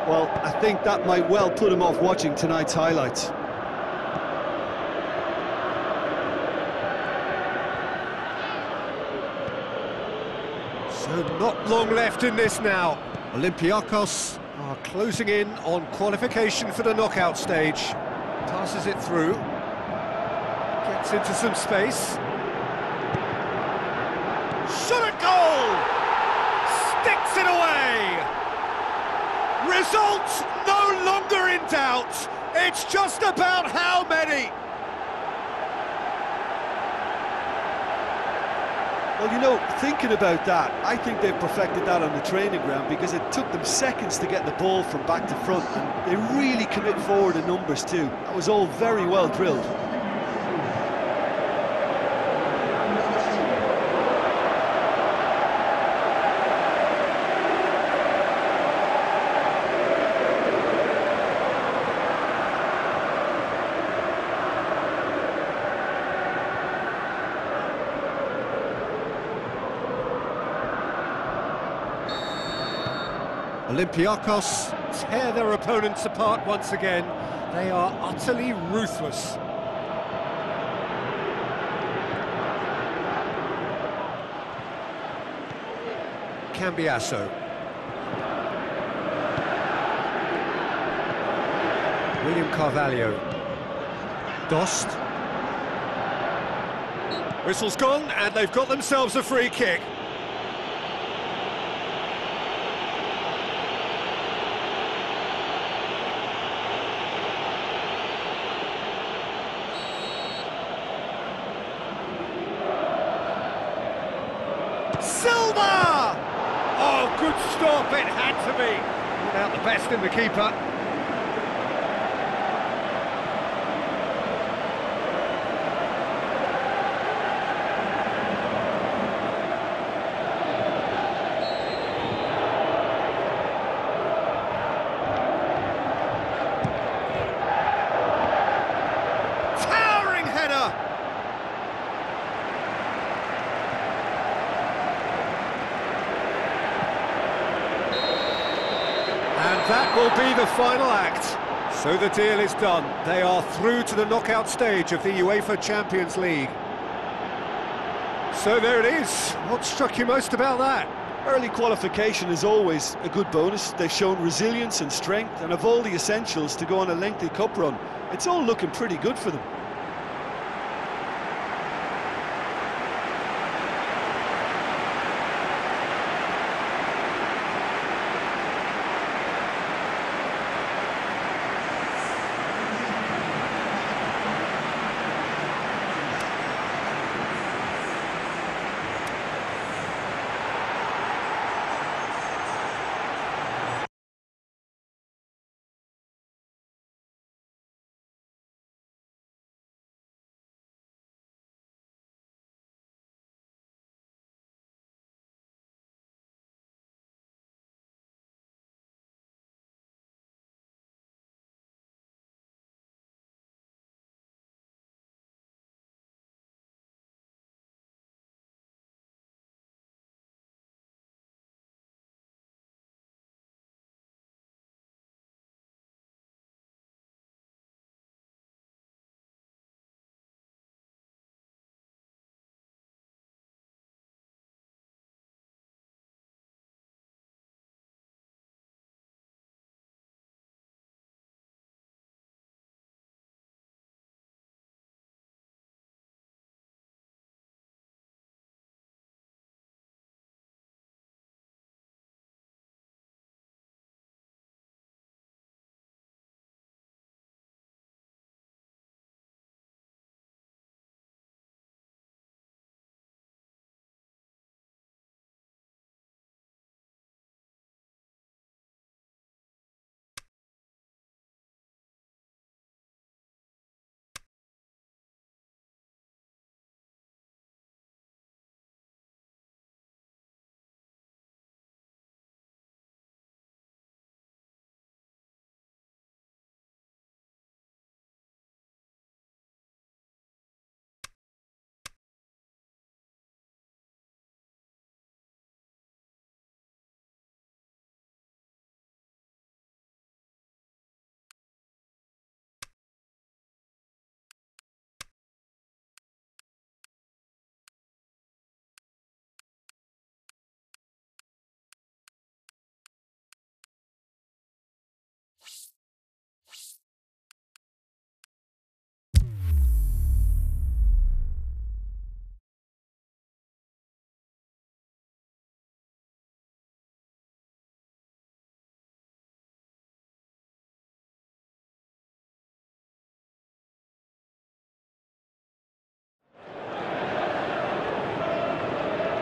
S2: Well, I think that might well put him off watching tonight's highlights.
S1: So not long left in this now. Olympiakos are closing in on qualification for the knockout stage. Passes it through. Gets into some space. Shot at goal! Sticks it away! Result no longer in doubt. It's just about how many.
S2: Well, you know, thinking about that, I think they've perfected that on the training ground because it took them seconds to get the ball from back to front, and they really commit forward in numbers too. That was all very well drilled.
S1: Olympiakos tear their opponents apart once again. They are utterly ruthless. Cambiasso. William Carvalho. Dost. Whistle's gone, and they've got themselves a free kick. Silva! Oh, good stop, it had to be. Without the best in the keeper. Towering header! And that will be the final act. So the deal is done. They are through to the knockout stage of the UEFA Champions League. So there it is. What struck you most about that?
S2: Early qualification is always a good bonus. They've shown resilience and strength and have all the essentials to go on a lengthy cup run. It's all looking pretty good for them.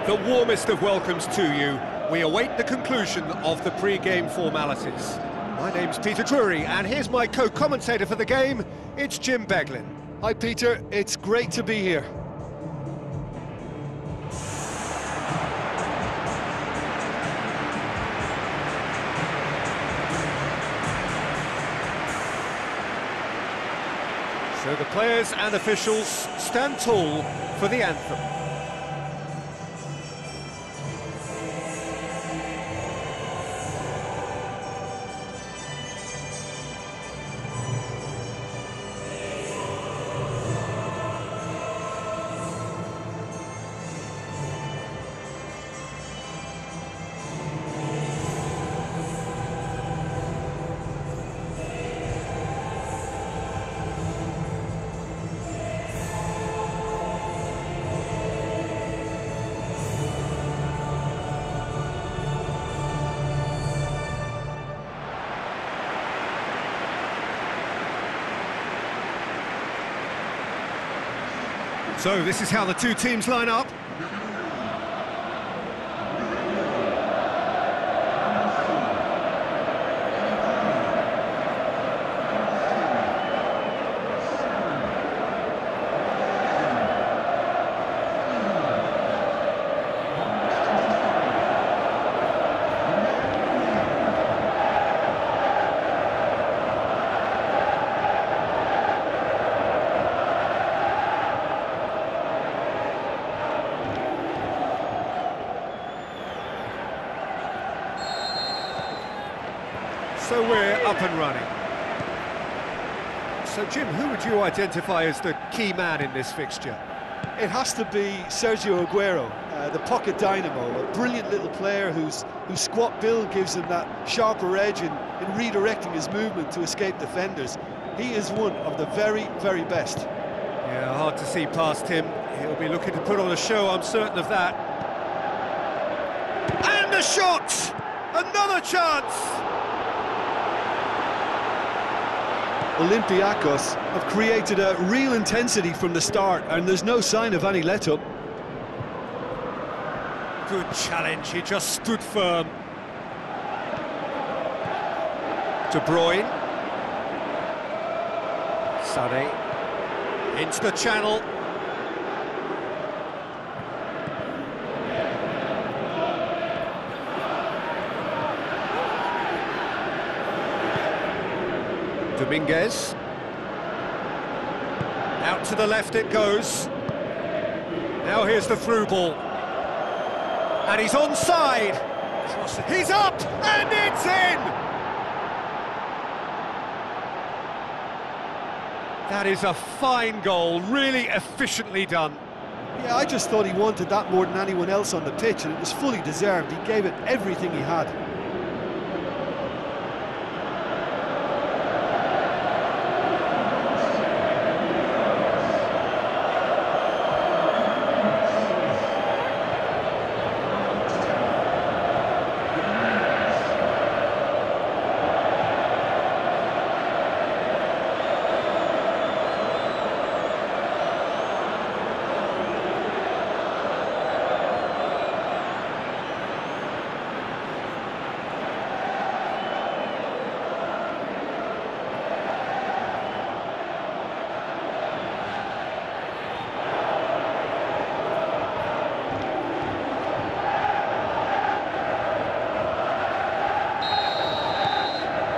S1: The warmest of welcomes to you. We await the conclusion of the pre-game formalities. My name's Peter Drury, and here's my co-commentator for the game, it's Jim Beglin.
S2: Hi Peter, it's great to be here.
S1: So the players and officials stand tall for the anthem. So this is how the two teams line up. So we're up and running. So Jim, who would you identify as the key man in this fixture?
S2: It has to be Sergio Aguero, the pocket dynamo, a brilliant little player whose squat build gives him that sharper edge in redirecting his movement to escape defenders. He is one of the very, very best.
S1: Yeah, hard to see past him. He'll be looking to put on a show, I'm certain of that. And a shot! Another chance!
S2: Olympiakos have created a real intensity from the start, and there's no sign of any let-up.
S1: Good challenge, he just stood firm. De Bruyne. Sané. Into the channel. Dominguez. Out to the left it goes. Now here's the through ball. And he's onside. He's up and it's in! That is a fine goal, really efficiently done.
S2: Yeah, I just thought he wanted that more than anyone else on the pitch, and it was fully deserved. He gave it everything he had.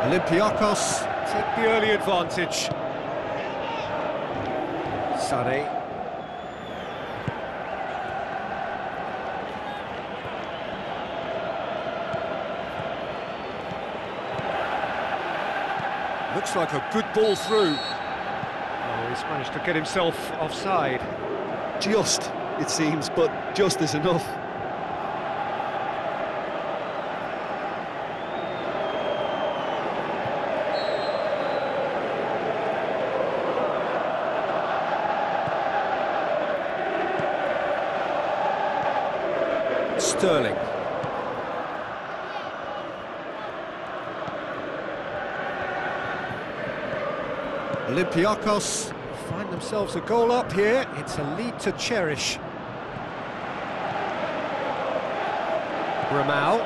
S1: Olympiakos take the early advantage. Sané. Looks like a good ball through. Oh, he's managed to get himself offside.
S2: Just, it seems, but just is enough.
S1: Sterling. Olympiakos find themselves a goal up here. It's a lead to cherish. Ramau.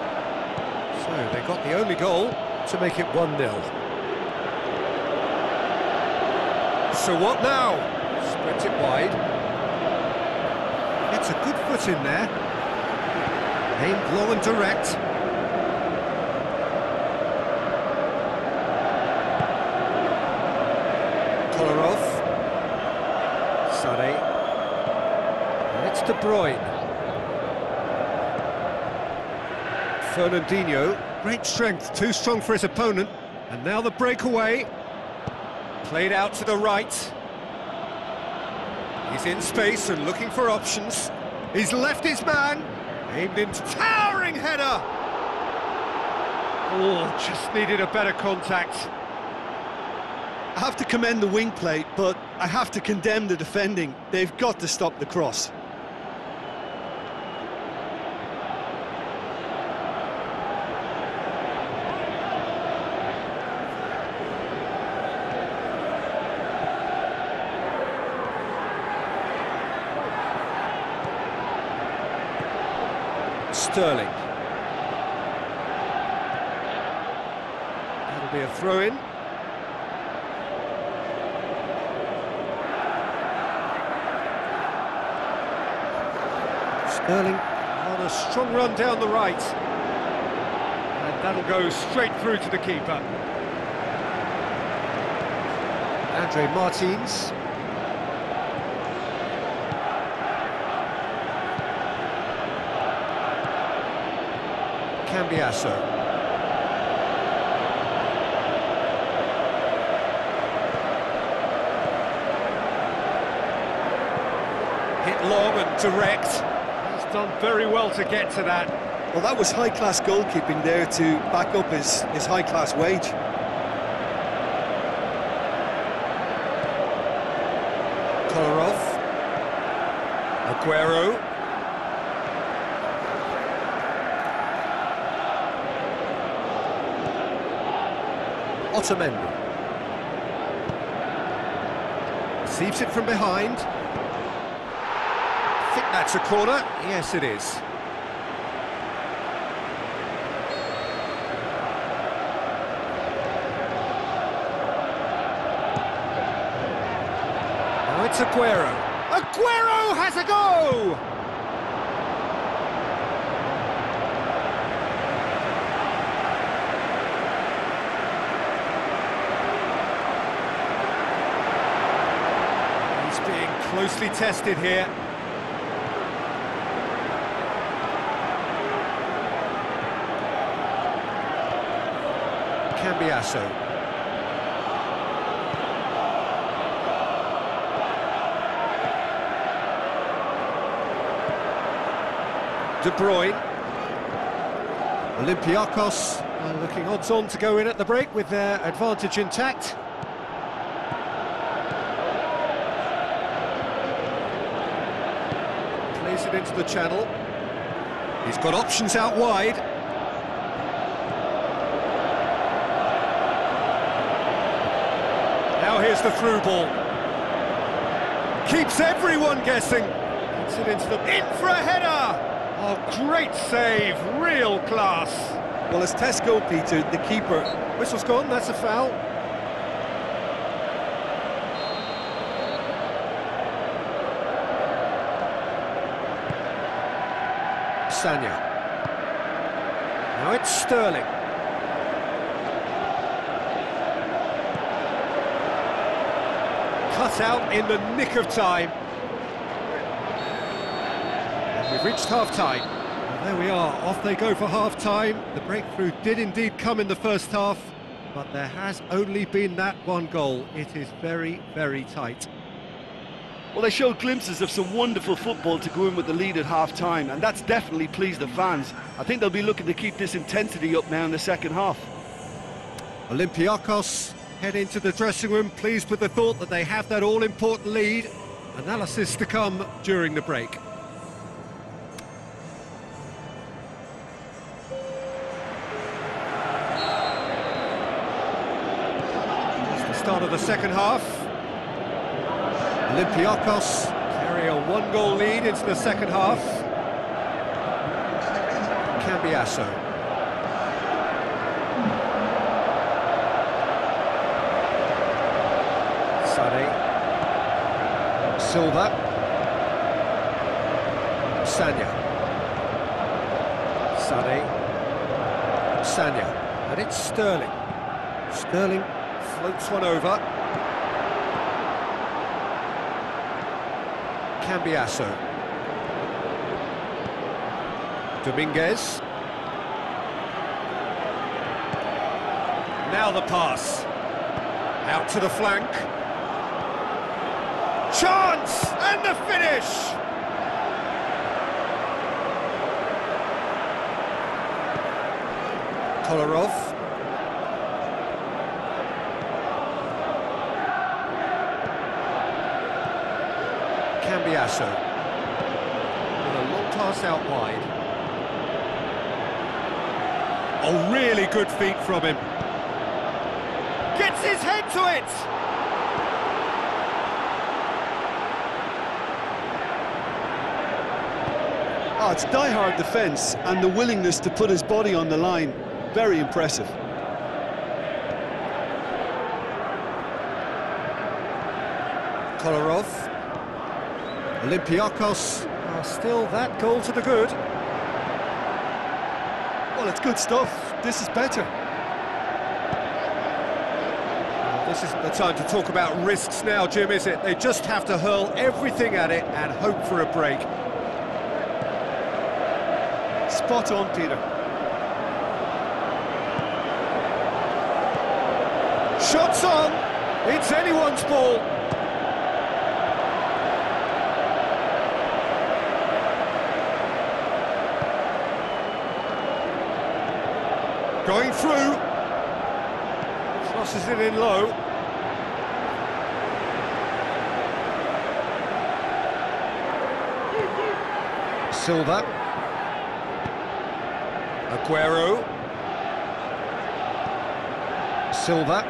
S1: So they got the only goal to make it 1-0. So what now? Sprint it wide. It's a good foot in there. Aimed low and direct. Kolarov. Sade. And it's De Bruyne. Fernandinho. Great strength, too strong for his opponent. And now the breakaway. Played out to the right. He's in space and looking for options. He's left his man. Aimed into towering header. Oh, just needed a better contact.
S2: I have to commend the wing play, but I have to condemn the defending. They've got to stop the cross.
S1: Sterling. That'll be a throw-in. Sterling on a strong run down the right. And that'll go straight through to the keeper. Andre Martins. Cambiasso. Hit long and direct. He's done very well to get to that.
S2: Well, that was high-class goalkeeping there to back up his high-class wage.
S1: Kolarov. Aguero. Otamendi. Receives it from behind. I think that's a corner. Yes, it is. Now it's Aguero. Aguero has a go! Closely tested here. Cambiasso. De Bruyne. Olympiakos looking odds-on to go in at the break with their advantage intact. It into the channel. He's got options out wide. Now here's the through ball. Keeps everyone guessing. Gets it into the... In for a header! Oh, great save, real class.
S2: Well, as Tesco, Peter, the keeper...
S1: Whistle's gone, that's a foul. Sanya. Now it's Sterling. Cut out in the nick of time. And we've reached half-time. And there we are, off they go for half-time. The breakthrough did indeed come in the first half, but there has only been that one goal. It is very, very tight.
S2: Well, they showed glimpses of some wonderful football to go in with the lead at half-time, and that's definitely pleased the fans. I think they'll be looking to keep this intensity up now in the second half.
S1: Olympiakos head into the dressing room pleased with the thought that they have that all-important lead. Analysis to come during the break. It's the start of the second half. Olympiakos carry a one-goal lead into the second half. Cambiasso. Sane. Silva. Sanya. Sane. Sanya. And it's Sterling. Sterling floats one over. Cambiasso. Dominguez. Now the pass. Out to the flank. Chance! And the finish! Kolarov. Cambiasso. With a long pass out wide. Oh, really good feet from him. Gets his head to it!
S2: Oh, it's die-hard defence and the willingness to put his body on the line. Very impressive.
S1: Kolarov. Olympiakos are still that goal to the good.
S2: Well, it's good stuff. This is better.
S1: Well, this isn't the time to talk about risks now, Jim, is it? They just have to hurl everything at it and hope for a break.
S2: Spot on, Peter.
S1: Shots on! It's anyone's ball! Going through. Crosses it in low. Silva. Aguero. Silva.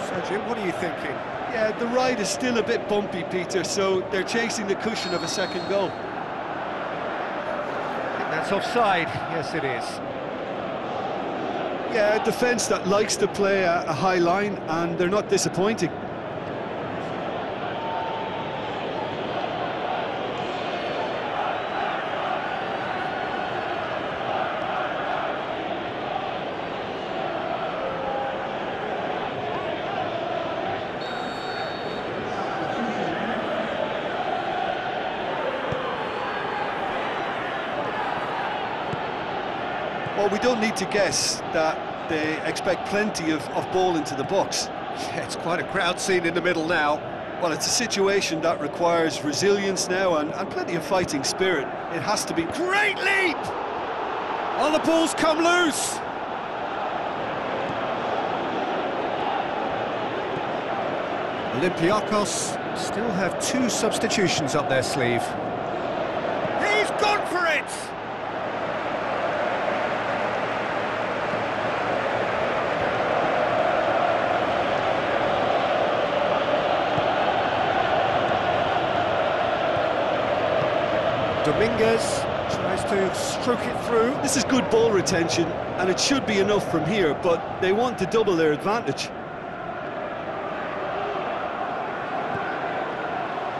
S1: So, Jim, what are you thinking?
S2: Yeah, the ride is still a bit bumpy, Peter, so they're chasing the cushion of a second goal.
S1: I think that's offside. Yes, it is.
S2: Yeah, a defence that likes to play a high line, and they're not disappointing. Well, we don't need to guess that they expect plenty of ball into the box.
S1: Yeah, it's quite a crowd scene in the middle now.
S2: Well, it's a situation that requires resilience now and plenty of fighting spirit. It has to be.
S1: Great leap! Oh, the ball's come loose! Olympiakos still have 2 substitutions up their sleeve. He's gone for it! Dominguez tries to stroke it through.
S2: This is good ball retention, and it should be enough from here, but they want to double their advantage.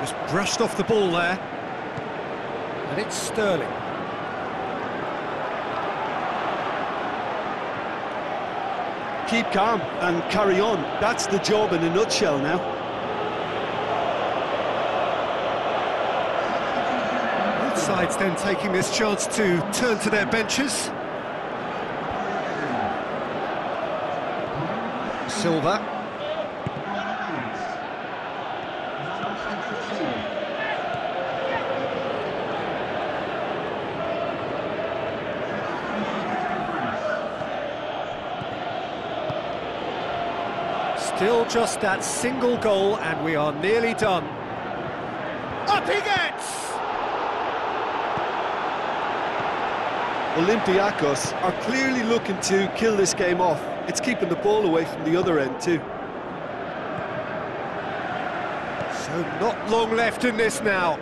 S1: Just brushed off the ball there. And it's Sterling.
S2: Keep calm and carry on. That's the job in a nutshell now.
S1: Sides then taking this chance to turn to their benches. Silva. Still just that single goal and we are nearly done. Up he gets!
S2: Olympiakos are clearly looking to kill this game off. It's keeping the ball away from the other end too.
S1: So not long left in this now.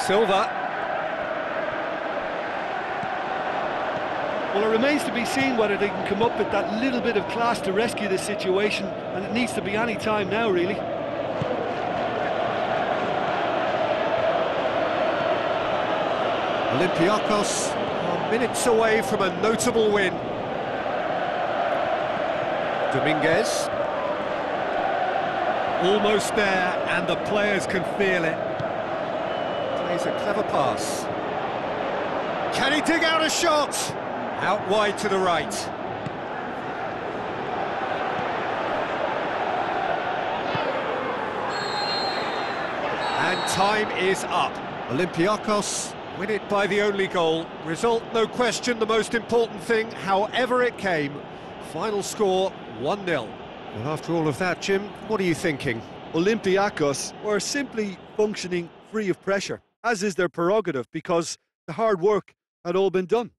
S1: Silva.
S2: Well, it remains to be seen whether they can come up with that little bit of class to rescue this situation, and it needs to be any time now, really.
S1: Olympiakos are minutes away from a notable win. Dominguez. Almost there, and the players can feel it. Plays a clever pass. Can he dig out a shot? Out wide to the right. And time is up. Olympiakos win it by the only goal. Result, no question, the most important thing, however it came. Final score, 1-0. Well, after all of that, Jim, what are you thinking?
S2: Olympiakos were simply functioning free of pressure, as is their prerogative, because the hard work had all been done.